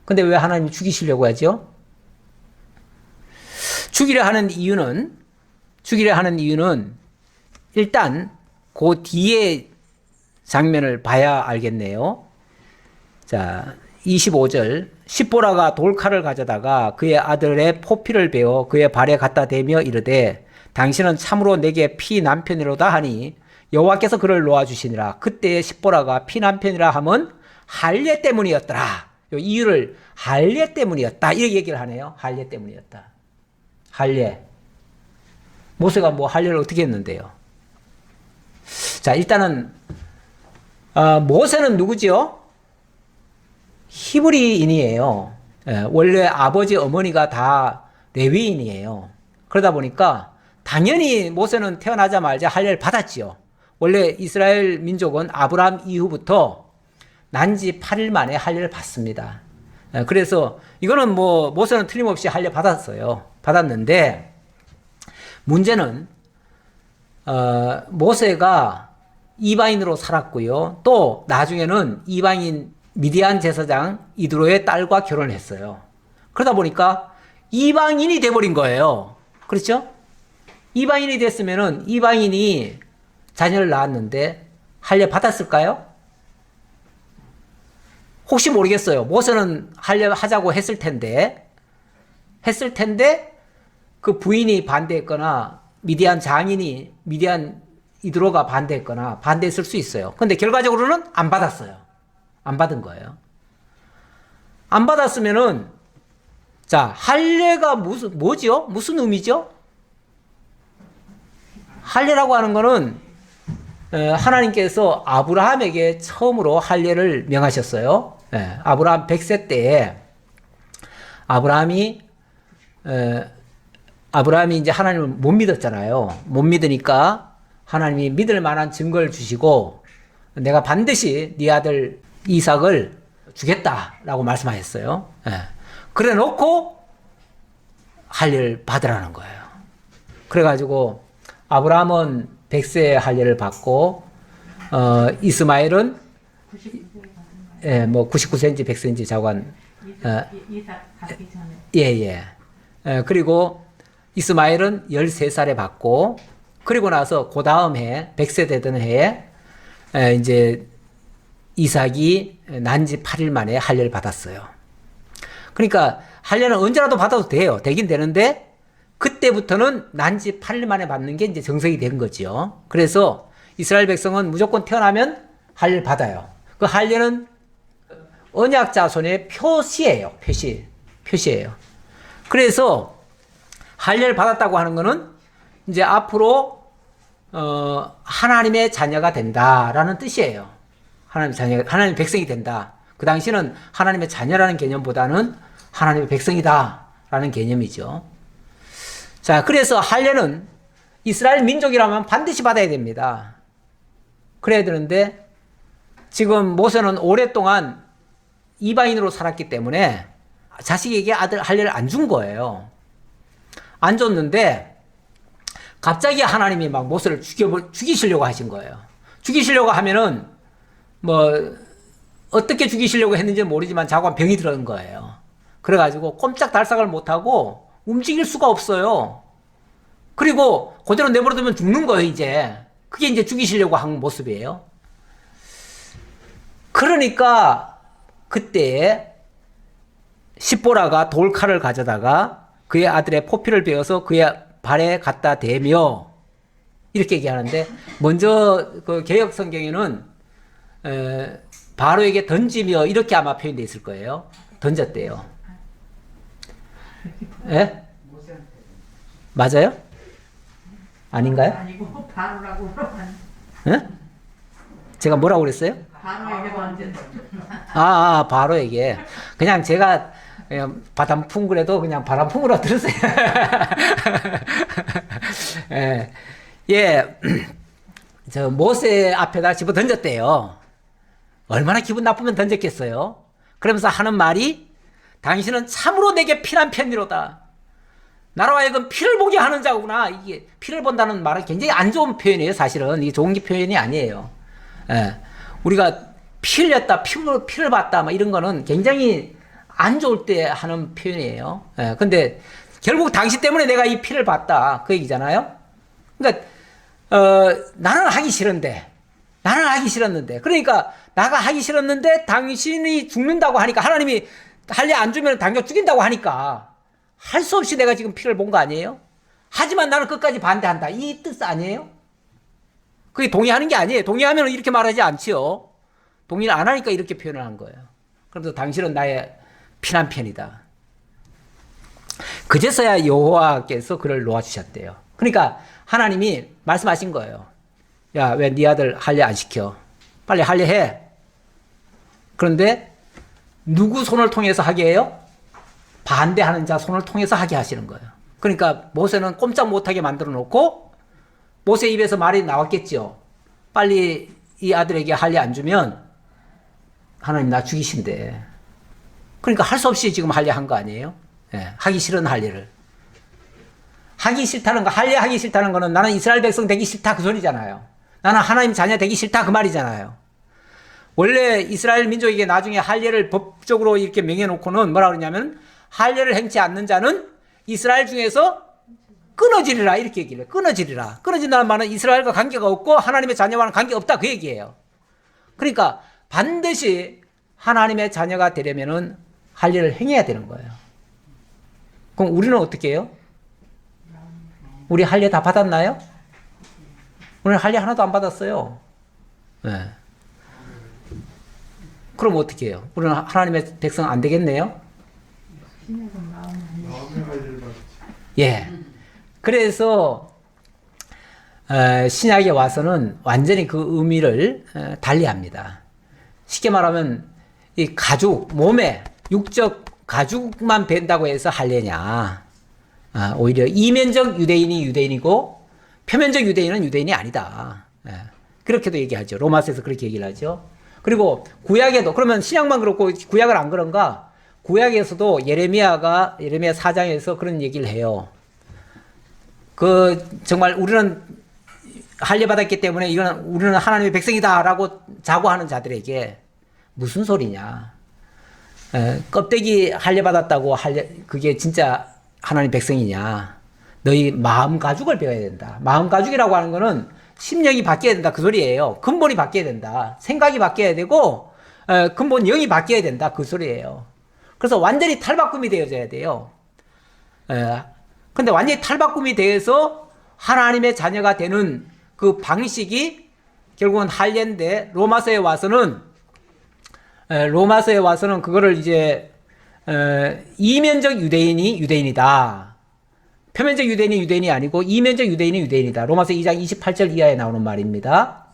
근데 왜 하나님이 죽이시려고 하죠? 죽이려 하는 이유는 일단 그 뒤에 장면을 봐야 알겠네요. 자, 25절. 십보라가 돌칼을 가져다가 그의 아들의 포피를 베어 그의 발에 갖다 대며 이르되 당신은 참으로 내게 피 남편이로다 하니 여호와께서 그를 놓아주시니라. 그때의 십보라가 피 남편이라 함은 할례 때문이었더라. 이 이유를 할례 때문이었다 이렇게 얘기를 하네요. 할례 때문이었다. 할례. 모세가 뭐 할례를 어떻게 했는데요? 자, 일단은 모세는 누구지요? 히브리인이에요. 원래 아버지 어머니가 다 레위인이에요. 그러다 보니까 당연히 모세는 태어나자마자 할례를 받았지요. 원래 이스라엘 민족은 아브라함 이후부터 난지 8일 만에 할례를 받습니다. 그래서 이거는 뭐 모세는 틀림없이 할례 받았어요. 받았는데 문제는 모세가 이방인으로 살았고요. 또 나중에는 이방인 미디안 제사장 이드로의 딸과 결혼했어요. 그러다 보니까 이방인이 돼버린 거예요. 그렇죠? 이방인이 됐으면은 이방인이 자녀를 낳았는데 할례 받았을까요? 혹시 모르겠어요. 모세는 할례 하자고 했을 텐데 그 부인이 반대했거나 미디안 이드로가 반대했거나 반대했을 수 있어요. 근데 결과적으로는 안 받았어요. 안 받은 거예요. 안 받았으면은 자, 할례가 뭐죠? 무슨 의미죠? 할례라고 하는 거는 하나님께서 아브라함에게 처음으로 할례를 명하셨어요. 아브라함 100세 때에 아브라함이 이제 하나님을 못 믿었잖아요. 못 믿으니까 하나님이 믿을 만한 증거를 주시고 내가 반드시 네 아들 이삭을 주겠다라고 말씀하셨어요. 예. 그래 놓고 할례를 받으라는 거예요. 그래가지고 아브라함은 100세의 할례를 받고 이스마엘은 예, 뭐 99cm, 100cm 자관
이삭 갖기 전에.
예. 그리고 이스마엘은 13살에 받고 그리고 나서 그 다음 해 100세 되던 해에 이제 이삭이 난지 8일 만에 할례를 받았어요. 그러니까 할례는 언제라도 받아도 돼요. 되긴 되는데 그때부터는 난지 8일 만에 받는 게 이제 정석이 된 거죠. 그래서 이스라엘 백성은 무조건 태어나면 할례를 받아요. 그 할례는 언약 자손의 표시예요. 표시예요. 그래서 할례를 받았다고 하는 거는 이제 앞으로 하나님의 자녀가 된다라는 뜻이에요. 하나님의 백성이 된다. 그 당시는 하나님의 자녀라는 개념보다는 하나님의 백성이다라는 개념이죠. 자, 그래서 할례는 이스라엘 민족이라면 반드시 받아야 됩니다. 그래야 되는데 지금 모세는 오랫동안 이방인으로 살았기 때문에 자식에게 아들 할례를 안 준 거예요. 안 줬는데 갑자기 하나님이 막 모세를 죽이시려고 하신 거예요. 죽이시려고 하면은 뭐 어떻게 죽이시려고 했는지는 모르지만 자꾸만 병이 들은 거예요. 그래가지고 꼼짝달싹을 못하고 움직일 수가 없어요. 그리고 그대로 내버려두면 죽는 거예요, 이제. 그게 이제 죽이시려고 한 모습이에요. 그러니까 그때 십보라가 돌칼을 가져다가 그의 아들의 포피를 베어서 그의 발에 갖다 대며 이렇게 얘기하는데 먼저 그 개역 성경에는 바로에게 던지며 이렇게 아마 표현되어 있을 거예요. 던졌대요. 예? 맞아요? 아닌가요?
아니고 바로라고 그러면.
예? 제가 뭐라고 그랬어요?
바로에게 던졌어.
바로에게. 그냥 제가 그냥 바람풍 그래도 그냥 바람풍으로 들으세요. 예. 저 모세 앞에다 집어 던졌대요. 얼마나 기분 나쁘면 던졌겠어요? 그러면서 하는 말이 당신은 참으로 내게 피난 편이로다. 나로 하여금 피를 보게 하는 자구나. 이게 피를 본다는 말은 굉장히 안 좋은 표현이에요. 사실은 이게 좋은 표현이 아니에요. 예. 우리가 피 흘렸다, 피를 봤다, 막 이런 거는 굉장히 안 좋을 때 하는 표현이에요. 예. 근데 결국 당신 때문에 내가 이 피를 봤다. 그 얘기잖아요. 그러니까 나는 하기 싫은데, 그러니까 나가 하기 싫었는데 당신이 죽는다고 하니까 하나님이 할례 안 주면 당장 죽인다고 하니까 할 수 없이 내가 지금 피를 본 거 아니에요? 하지만 나는 끝까지 반대한다. 이 뜻 아니에요? 그게 동의하는 게 아니에요. 동의하면 이렇게 말하지 않지요. 동의를 안 하니까 이렇게 표현을 한 거예요. 그래서 당신은 나의 피난편이다. 그제서야 여호와께서 그를 놓아주셨대요. 그러니까 하나님이 말씀하신 거예요. 야, 왜 네 아들 할례 안 시켜? 빨리 할례해. 그런데 누구 손을 통해서 하게 해요? 반대하는 자 손을 통해서 하게 하시는 거예요. 그러니까 모세는 꼼짝 못하게 만들어 놓고 모세 입에서 말이 나왔겠죠. 빨리 이 아들에게 할례 안 주면 하나님 나 죽이신대. 그러니까 할 수 없이 지금 할례 한 거 아니에요? 예, 하기 싫은 할례를. 하기 싫다는 거, 할례 하기 싫다는 거는 나는 이스라엘 백성 되기 싫다 그 소리잖아요. 나는 하나님 자녀 되기 싫다 그 말이잖아요. 원래 이스라엘 민족에게 나중에 할례를 법적으로 이렇게 명해놓고는 뭐라 그러냐면 할례를 행치 않는 자는 이스라엘 중에서 끊어지리라 이렇게 얘기를 해요. 끊어지리라. 끊어진다는 말은 이스라엘과 관계가 없고 하나님의 자녀와는 관계가 없다 그 얘기예요. 그러니까 반드시 하나님의 자녀가 되려면은 할례를 행해야 되는 거예요. 그럼 우리는 어떻게 해요? 우리 할례 다 받았나요? 오늘 할례 하나도 안 받았어요. 네. 그럼 어떻게 해요? 우리는 하나님의 백성 안 되겠네요? 예. 그래서 신약에 와서는 완전히 그 의미를 달리합니다. 쉽게 말하면 이 가죽, 몸에 육적 가죽만 벤다고 해서 할례냐? 오히려 이면적 유대인이 유대인이고 표면적 유대인은 유대인이 아니다. 그렇게도 얘기하죠. 로마서에서 그렇게 얘기를 하죠. 그리고 구약에도, 그러면 신약만 그렇고 구약은 안 그런가? 구약에서도 예레미야 4장에서 그런 얘기를 해요. 정말 우리는 할례 받았기 때문에 우리는 하나님의 백성이다라고 자부하는 자들에게 무슨 소리냐? 껍데기 할례 받았다고 그게 진짜 하나님 백성이냐? 너희 마음 가죽을 배워야 된다. 마음 가죽이라고 하는 거는 심령이 바뀌어야 된다 그 소리예요. 근본이 바뀌어야 된다. 생각이 바뀌어야 되고 근본 영이 바뀌어야 된다 그 소리예요. 그래서 완전히 탈바꿈이 되어져야 돼요. 근데 완전히 탈바꿈이 되어서 하나님의 자녀가 되는 그 방식이 결국은 할례인데 로마서에 와서는 그거를 이제 이면적 유대인이 유대인이다. 표면적 유대인이 유대인이 아니고 이면적 유대인이 유대인이다. 로마서 2장 28절 이하에 나오는 말입니다.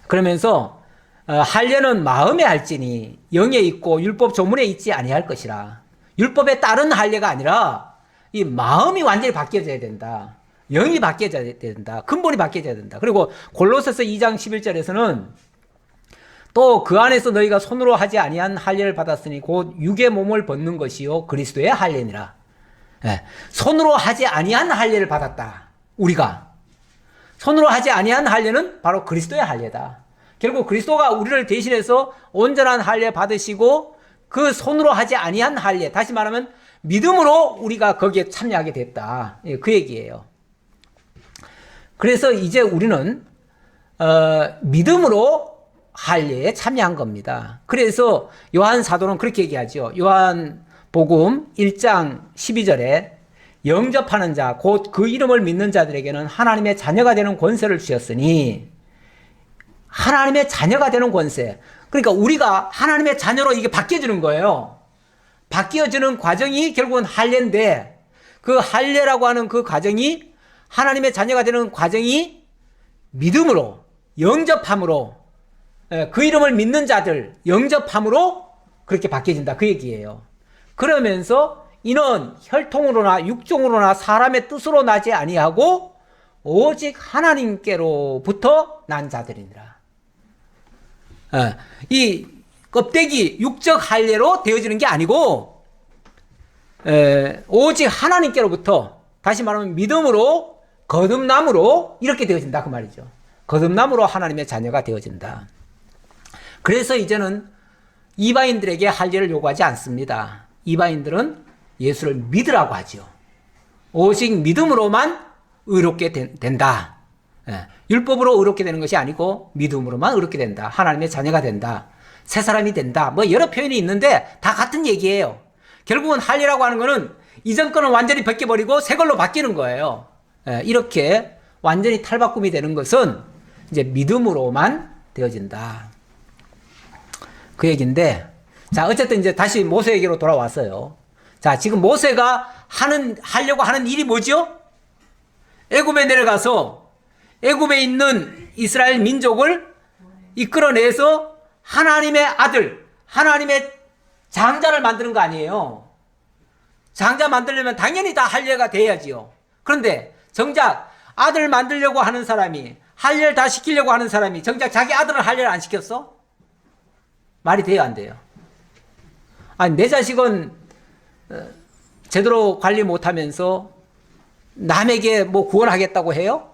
그러면서 할례는 마음에 할지니 영에 있고 율법 조문에 있지 아니할 것이라. 율법에 따른 할례가 아니라 이 마음이 완전히 바뀌어져야 된다. 영이 바뀌어져야 된다. 근본이 바뀌어져야 된다. 그리고 골로새서 2장 11절에서는 또 그 안에서 너희가 손으로 하지 아니한 할례를 받았으니 곧 육의 몸을 벗는 것이요 그리스도의 할례니라. 손으로 하지 아니한 할례를 받았다. 우리가 손으로 하지 아니한 할례는 바로 그리스도의 할례다. 결국 그리스도가 우리를 대신해서 온전한 할례 받으시고 그 손으로 하지 아니한 할례, 다시 말하면 믿음으로 우리가 거기에 참여하게 됐다. 그 얘기예요. 그래서 이제 우리는 믿음으로 할례에 참여한 겁니다. 그래서 요한 사도는 그렇게 얘기하죠. 요한 복음 1장 12절에 영접하는 자, 곧 그 이름을 믿는 자들에게는 하나님의 자녀가 되는 권세를 주셨으니, 하나님의 자녀가 되는 권세. 그러니까 우리가 하나님의 자녀로 이게 바뀌어지는 거예요. 바뀌어지는 과정이 결국은 할례인데, 그 할례라고 하는 그 과정이, 하나님의 자녀가 되는 과정이 믿음으로, 영접함으로, 그 이름을 믿는 자들 영접함으로 그렇게 바뀌어진다 그 얘기예요. 그러면서 이는 혈통으로나 육종으로나 사람의 뜻으로 나지 아니하고 오직 하나님께로부터 난 자들이니라. 이 껍데기 육적 할례로 되어지는 게 아니고 오직 하나님께로부터, 다시 말하면 믿음으로 거듭남으로 이렇게 되어진다 그 말이죠. 거듭남으로 하나님의 자녀가 되어진다. 그래서 이제는 이방인들에게 할례를 요구하지 않습니다. 이방인들은 예수를 믿으라고 하죠. 오직 믿음으로만 의롭게 된다. 율법으로 의롭게 되는 것이 아니고 믿음으로만 의롭게 된다. 하나님의 자녀가 된다. 새 사람이 된다. 뭐 여러 표현이 있는데 다 같은 얘기예요. 결국은 할례라고 하는 것은 이전 거는 완전히 벗겨버리고 새 걸로 바뀌는 거예요. 이렇게 완전히 탈바꿈이 되는 것은 이제 믿음으로만 되어진다. 그 얘기인데, 자, 어쨌든 이제 다시 모세에게로 돌아왔어요. 자, 지금 모세가 하려고 하는 일이 뭐죠? 애굽에 내려가서 애굽에 있는 이스라엘 민족을 이끌어내서 하나님의 아들, 하나님의 장자를 만드는 거 아니에요. 장자 만들려면 당연히 다 할례가 돼야지요. 그런데 정작 아들 만들려고 하는 사람이, 할례를 다 시키려고 하는 사람이 정작 자기 아들을 할례를 안 시켰어? 말이 돼요, 안 돼요? 아니, 내 자식은 제대로 관리 못하면서 남에게 뭐 구원하겠다고 해요?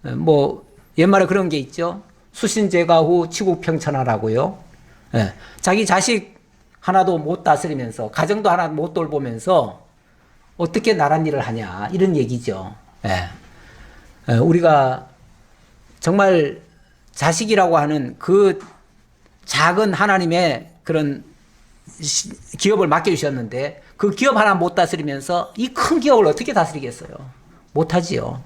뭐 옛말에 그런 게 있죠. 수신제가 후 치국평천하라고요. 자기 자식 하나도 못 다스리면서, 가정도 하나 못 돌보면서 어떻게 나란 일을 하냐, 이런 얘기죠. 우리가 정말 자식이라고 하는 그 작은 하나님의 그런 기업을 맡겨주셨는데 그 기업 하나 못 다스리면서 이 큰 기업을 어떻게 다스리겠어요? 못하지요.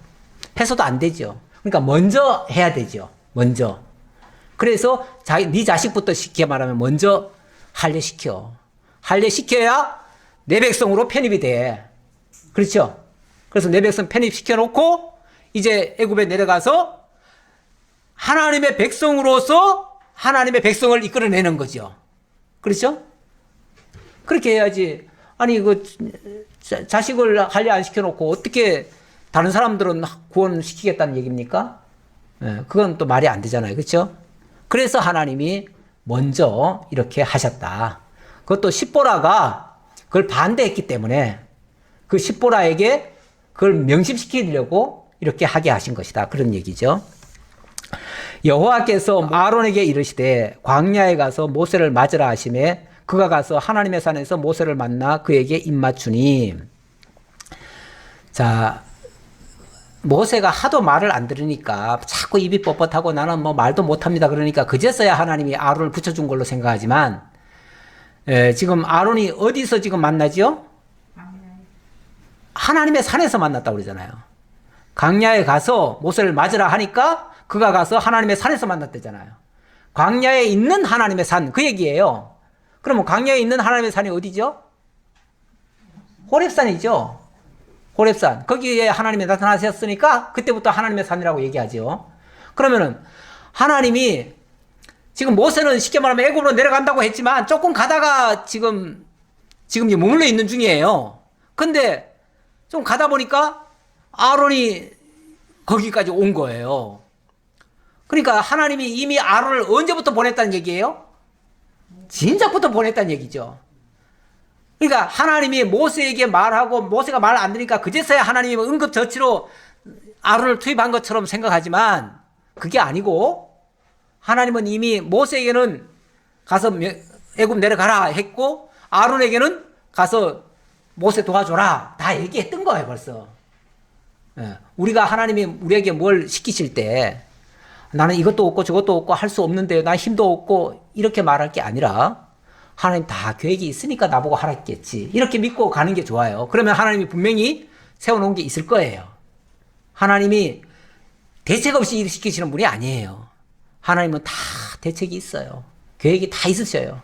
해서도 안 되죠. 그러니까 먼저 해야 되죠. 먼저. 그래서 네 자식부터 쉽게 말하면 먼저 할례시켜. 할례시켜야 내 백성으로 편입이 돼. 그렇죠? 그래서 내 백성 편입시켜 놓고 이제 애굽에 내려가서 하나님의 백성으로서 하나님의 백성을 이끌어내는 거죠. 그렇죠? 그렇게 해야지. 아니, 자식을 할례 안 시켜놓고 어떻게 다른 사람들은 구원시키겠다는 얘기입니까? 그건 또 말이 안 되잖아요. 그렇죠? 그래서 하나님이 먼저 이렇게 하셨다. 그것도 십보라가 그걸 반대했기 때문에 그 십보라에게 그걸 명심시키려고 이렇게 하게 하신 것이다. 그런 얘기죠. 여호와께서 아론에게 이르시되 광야에 가서 모세를 맞으라 하시매 그가 가서 하나님의 산에서 모세를 만나 그에게 입맞추니. 자, 모세가 하도 말을 안 들으니까 자꾸 입이 뻣뻣하고 나는 뭐 말도 못합니다. 그러니까 그제서야 하나님이 아론을 붙여준 걸로 생각하지만 지금 아론이 어디서 지금 만나죠? 하나님의 산에서 만났다고 그러잖아요. 광야에 가서 모세를 맞으라 하니까 그가 가서 하나님의 산에서 만났대잖아요. 광야에 있는 하나님의 산, 그 얘기예요. 그러면 광야에 있는 하나님의 산이 어디죠? 호렙산이죠. 호렙산. 거기에 하나님이 나타나셨으니까 그때부터 하나님의 산이라고 얘기하죠. 그러면은 하나님이 지금 모세는 쉽게 말하면 애굽으로 내려간다고 했지만 조금 가다가 지금 머물러 있는 중이에요. 근데 좀 가다 보니까 아론이 거기까지 온 거예요. 그러니까 하나님이 이미 아론을 언제부터 보냈다는 얘기예요? 진작부터 보냈다는 얘기죠. 그러니까 하나님이 모세에게 말하고 모세가 말 안 들으니까 그제서야 하나님이 응급처치로 아론을 투입한 것처럼 생각하지만 그게 아니고 하나님은 이미 모세에게는 가서 애굽 내려가라 했고 아론에게는 가서 모세 도와줘라 다 얘기했던 거예요 벌써. 우리가 하나님이 우리에게 뭘 시키실 때 나는 이것도 없고 저것도 없고 할 수 없는데 나 힘도 없고 이렇게 말할 게 아니라 하나님 다 계획이 있으니까 나보고 하라겠지 이렇게 믿고 가는 게 좋아요. 그러면 하나님이 분명히 세워놓은 게 있을 거예요. 하나님이 대책 없이 일 시키시는 분이 아니에요. 하나님은 다 대책이 있어요. 계획이 다 있으셔요.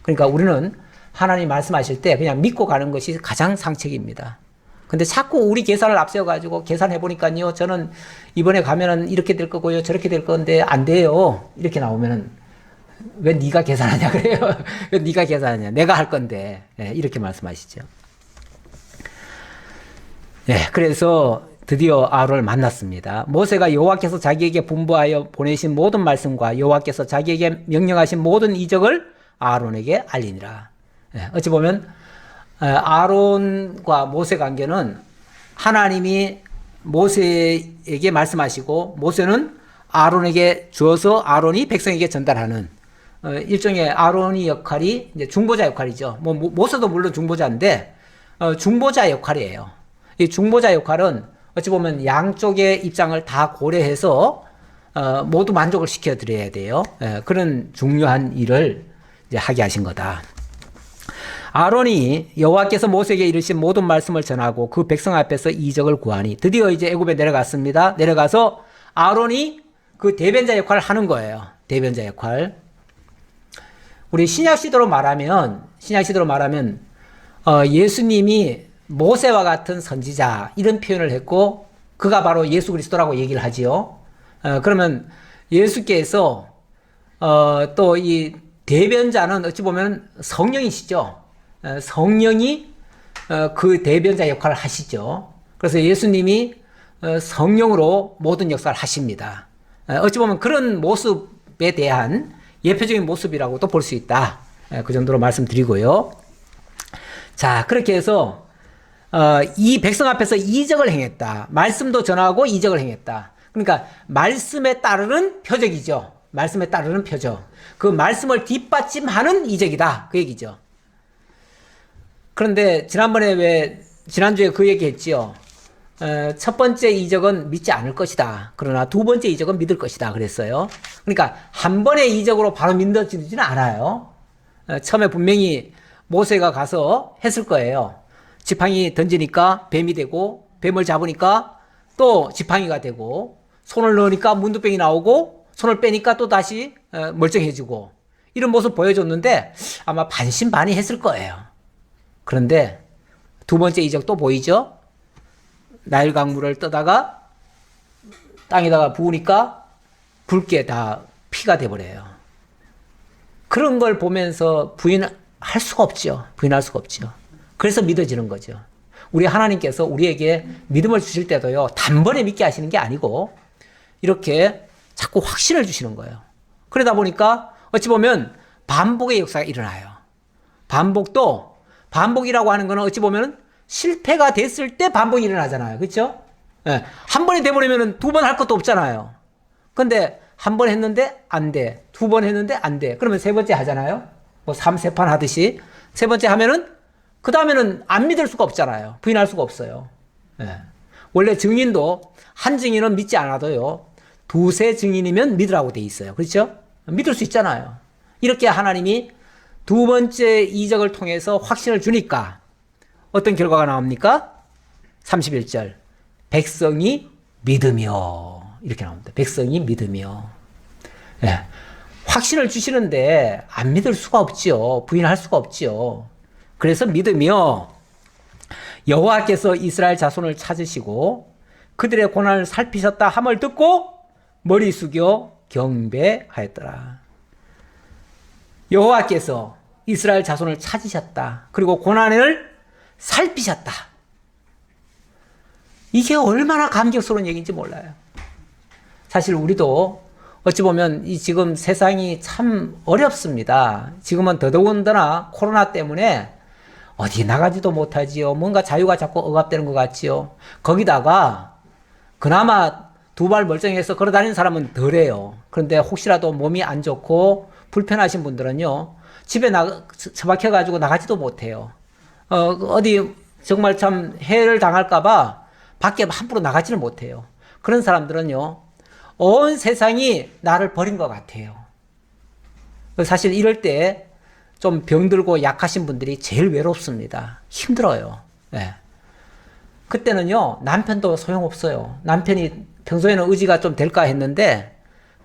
그러니까 우리는 하나님 말씀하실 때 그냥 믿고 가는 것이 가장 상책입니다. 근데 자꾸 우리 계산을 앞세워가지고 계산해보니까요, 저는 이번에 가면은 이렇게 될 거고요, 저렇게 될 건데 안 돼요. 이렇게 나오면은 왜 네가 계산하냐 그래요. 왜 네가 계산하냐. 내가 할 건데. 이렇게 말씀하시죠. 그래서 드디어 아론을 만났습니다. 모세가 여호와께서 자기에게 분부하여 보내신 모든 말씀과 여호와께서 자기에게 명령하신 모든 이적을 아론에게 알리니라. 어찌 보면 아론과 모세 관계는 하나님이 모세에게 말씀하시고 모세는 아론에게 주어서 아론이 백성에게 전달하는 일종의 아론의 역할이 이제 중보자 역할이죠. 뭐 모세도 물론 중보자인데 중보자 역할이에요. 이 중보자 역할은 어찌 보면 양쪽의 입장을 다 고려해서 모두 만족을 시켜드려야 돼요. 그런 중요한 일을 이제 하게 하신 거다. 아론이 여호와께서 모세에게 이르신 모든 말씀을 전하고 그 백성 앞에서 이적을 구하니 드디어 이제 애굽에 내려갔습니다. 내려가서 아론이 그 대변자 역할을 하는 거예요. 대변자 역할. 우리 신약 시대로 말하면 예수님이 모세와 같은 선지자 이런 표현을 했고 그가 바로 예수 그리스도라고 얘기를 하지요. 그러면 예수께서 또 이 대변자는 어찌 보면 성령이시죠. 성령이 그 대변자 역할을 하시죠. 그래서 예수님이 성령으로 모든 역사를 하십니다. 어찌 보면 그런 모습에 대한 예표적인 모습이라고도 볼 수 있다. 그 정도로 말씀드리고요. 자, 그렇게 해서 이 백성 앞에서 이적을 행했다. 말씀도 전하고 이적을 행했다. 그러니까 말씀에 따르는 표적이죠. 말씀에 따르는 표적. 그 말씀을 뒷받침하는 이적이다. 그 얘기죠. 그런데 지난주에 그 얘기 했지요. 첫 번째 이적은 믿지 않을 것이다. 그러나 두 번째 이적은 믿을 것이다. 그랬어요. 그러니까 한 번의 이적으로 바로 믿어지지는 않아요. 처음에 분명히 모세가 가서 했을 거예요. 지팡이 던지니까 뱀이 되고 뱀을 잡으니까 또 지팡이가 되고 손을 넣으니까 문두병이 나오고 손을 빼니까 또 다시 멀쩡해지고 이런 모습 보여줬는데 아마 반신반의했을 거예요. 그런데 두 번째 이적 또 보이죠? 나일 강물을 떠다가 땅에다가 부으니까 붉게 다 피가 돼버려요. 그런 걸 보면서 부인할 수가 없죠. 부인할 수가 없죠. 그래서 믿어지는 거죠. 우리 하나님께서 우리에게 믿음을 주실 때도요, 단번에 믿게 하시는 게 아니고 이렇게 자꾸 확신을 주시는 거예요. 그러다 보니까 어찌 보면 반복의 역사가 일어나요. 반복이라고 하는 거는 어찌 보면 실패가 됐을 때 반복이 일어나잖아요. 그렇죠? 예. 한 번이 돼버리면 두 번 할 것도 없잖아요. 근데 한 번 했는데 안 돼. 두 번 했는데 안 돼. 그러면 세 번째 하잖아요. 뭐 3세판 하듯이. 세 번째 하면은 그 다음에는 안 믿을 수가 없잖아요. 부인할 수가 없어요. 예. 원래 증인도 한 증인은 믿지 않아도요. 두세 증인이면 믿으라고 돼 있어요. 그렇죠? 믿을 수 있잖아요. 이렇게 하나님이 두 번째 이적을 통해서 확신을 주니까 어떤 결과가 나옵니까? 31절. 백성이 믿으며. 이렇게 나옵니다. 백성이 믿으며. 예. 확신을 주시는데 안 믿을 수가 없지요. 부인할 수가 없지요. 그래서 믿으며 여호와께서 이스라엘 자손을 찾으시고 그들의 고난을 살피셨다 함을 듣고 머리 숙여 경배하였더라. 여호와께서 이스라엘 자손을 찾으셨다. 그리고 고난을 살피셨다. 이게 얼마나 감격스러운 얘기인지 몰라요. 사실 우리도 어찌 보면 이 지금 세상이 참 어렵습니다. 지금은 더더군다나 코로나 때문에 어디 나가지도 못하지요. 뭔가 자유가 자꾸 억압되는 것 같지요. 거기다가 그나마 두 발 멀쩡해서 걸어다니는 사람은 덜해요. 그런데 혹시라도 몸이 안 좋고 불편하신 분들은요. 집에 처박혀가지고 나가지도 못해요. 어디 정말 참 해를 당할까봐 밖에 함부로 나가지는 못해요. 그런 사람들은요. 온 세상이 나를 버린 것 같아요. 사실 이럴 때 좀 병들고 약하신 분들이 제일 외롭습니다. 힘들어요. 네. 그때는요, 남편도 소용없어요. 남편이 평소에는 의지가 좀 될까 했는데,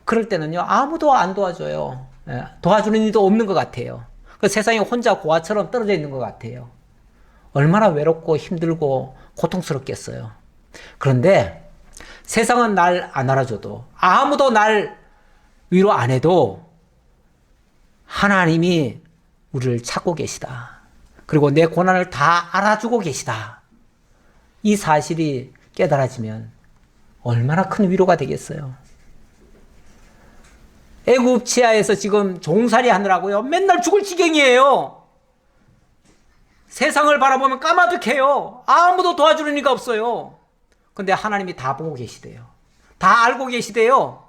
그럴 때는요, 아무도 안 도와줘요. 네. 도와주는 이도 없는 것 같아요. 그 세상에 혼자 고아처럼 떨어져 있는 것 같아요. 얼마나 외롭고 힘들고 고통스럽겠어요. 그런데 세상은 날 안 알아줘도, 아무도 날 위로 안 해도, 하나님이 우리를 찾고 계시다. 그리고 내 고난을 다 알아주고 계시다. 이 사실이 깨달아지면 얼마나 큰 위로가 되겠어요. 애굽 지하에서 지금 종살이 하느라고요. 맨날 죽을 지경이에요. 세상을 바라보면 까마득해요. 아무도 도와주는 이가 없어요. 근데 하나님이 다 보고 계시대요. 다 알고 계시대요.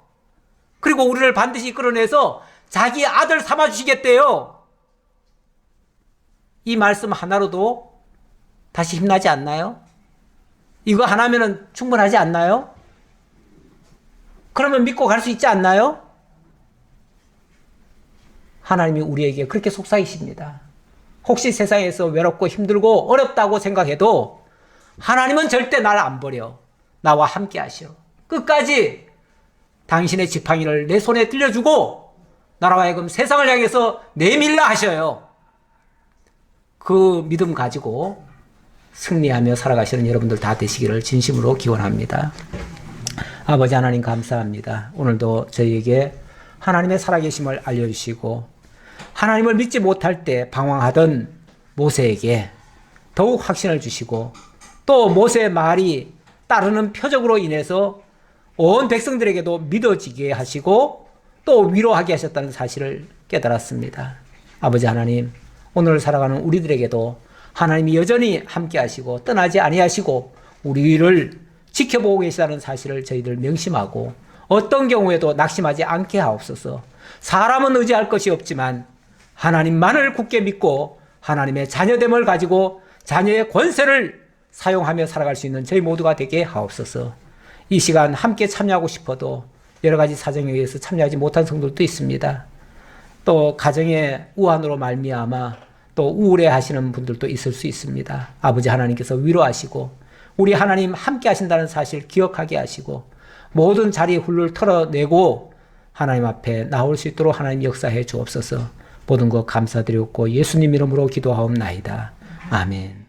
그리고 우리를 반드시 끌어내서 자기 아들 삼아주시겠대요. 이 말씀 하나로도 다시 힘나지 않나요? 이거 하나면은 충분하지 않나요? 그러면 믿고 갈 수 있지 않나요? 하나님이 우리에게 그렇게 속삭이십니다. 혹시 세상에서 외롭고 힘들고 어렵다고 생각해도 하나님은 절대 날 안 버려. 나와 함께 하시오. 끝까지 당신의 지팡이를 내 손에 들려주고 나라와 하여금 세상을 향해서 내밀라 하셔요. 그 믿음 가지고 승리하며 살아가시는 여러분들 다 되시기를 진심으로 기원합니다. 아버지 하나님 감사합니다. 오늘도 저희에게 하나님의 살아계심을 알려주시고 하나님을 믿지 못할 때 방황하던 모세에게 더욱 확신을 주시고 또 모세의 말이 따르는 표적으로 인해서 온 백성들에게도 믿어지게 하시고 또 위로하게 하셨다는 사실을 깨달았습니다. 아버지 하나님, 오늘 살아가는 우리들에게도 하나님이 여전히 함께 하시고 떠나지 아니하시고 우리를 지켜보고 계시다는 사실을 저희들 명심하고 어떤 경우에도 낙심하지 않게 하옵소서. 사람은 의지할 것이 없지만 하나님만을 굳게 믿고 하나님의 자녀됨을 가지고 자녀의 권세를 사용하며 살아갈 수 있는 저희 모두가 되게 하옵소서. 이 시간 함께 참여하고 싶어도 여러 가지 사정에 의해서 참여하지 못한 성도들도 있습니다. 또 가정의 우환으로 말미암아 또 우울해 하시는 분들도 있을 수 있습니다. 아버지 하나님께서 위로하시고 우리 하나님 함께 하신다는 사실 기억하게 하시고 모든 자리 훌훌 털어내고 하나님 앞에 나올 수 있도록 하나님 역사해 주옵소서. 모든 것 감사드렸고 예수님 이름으로 기도하옵나이다. 아멘.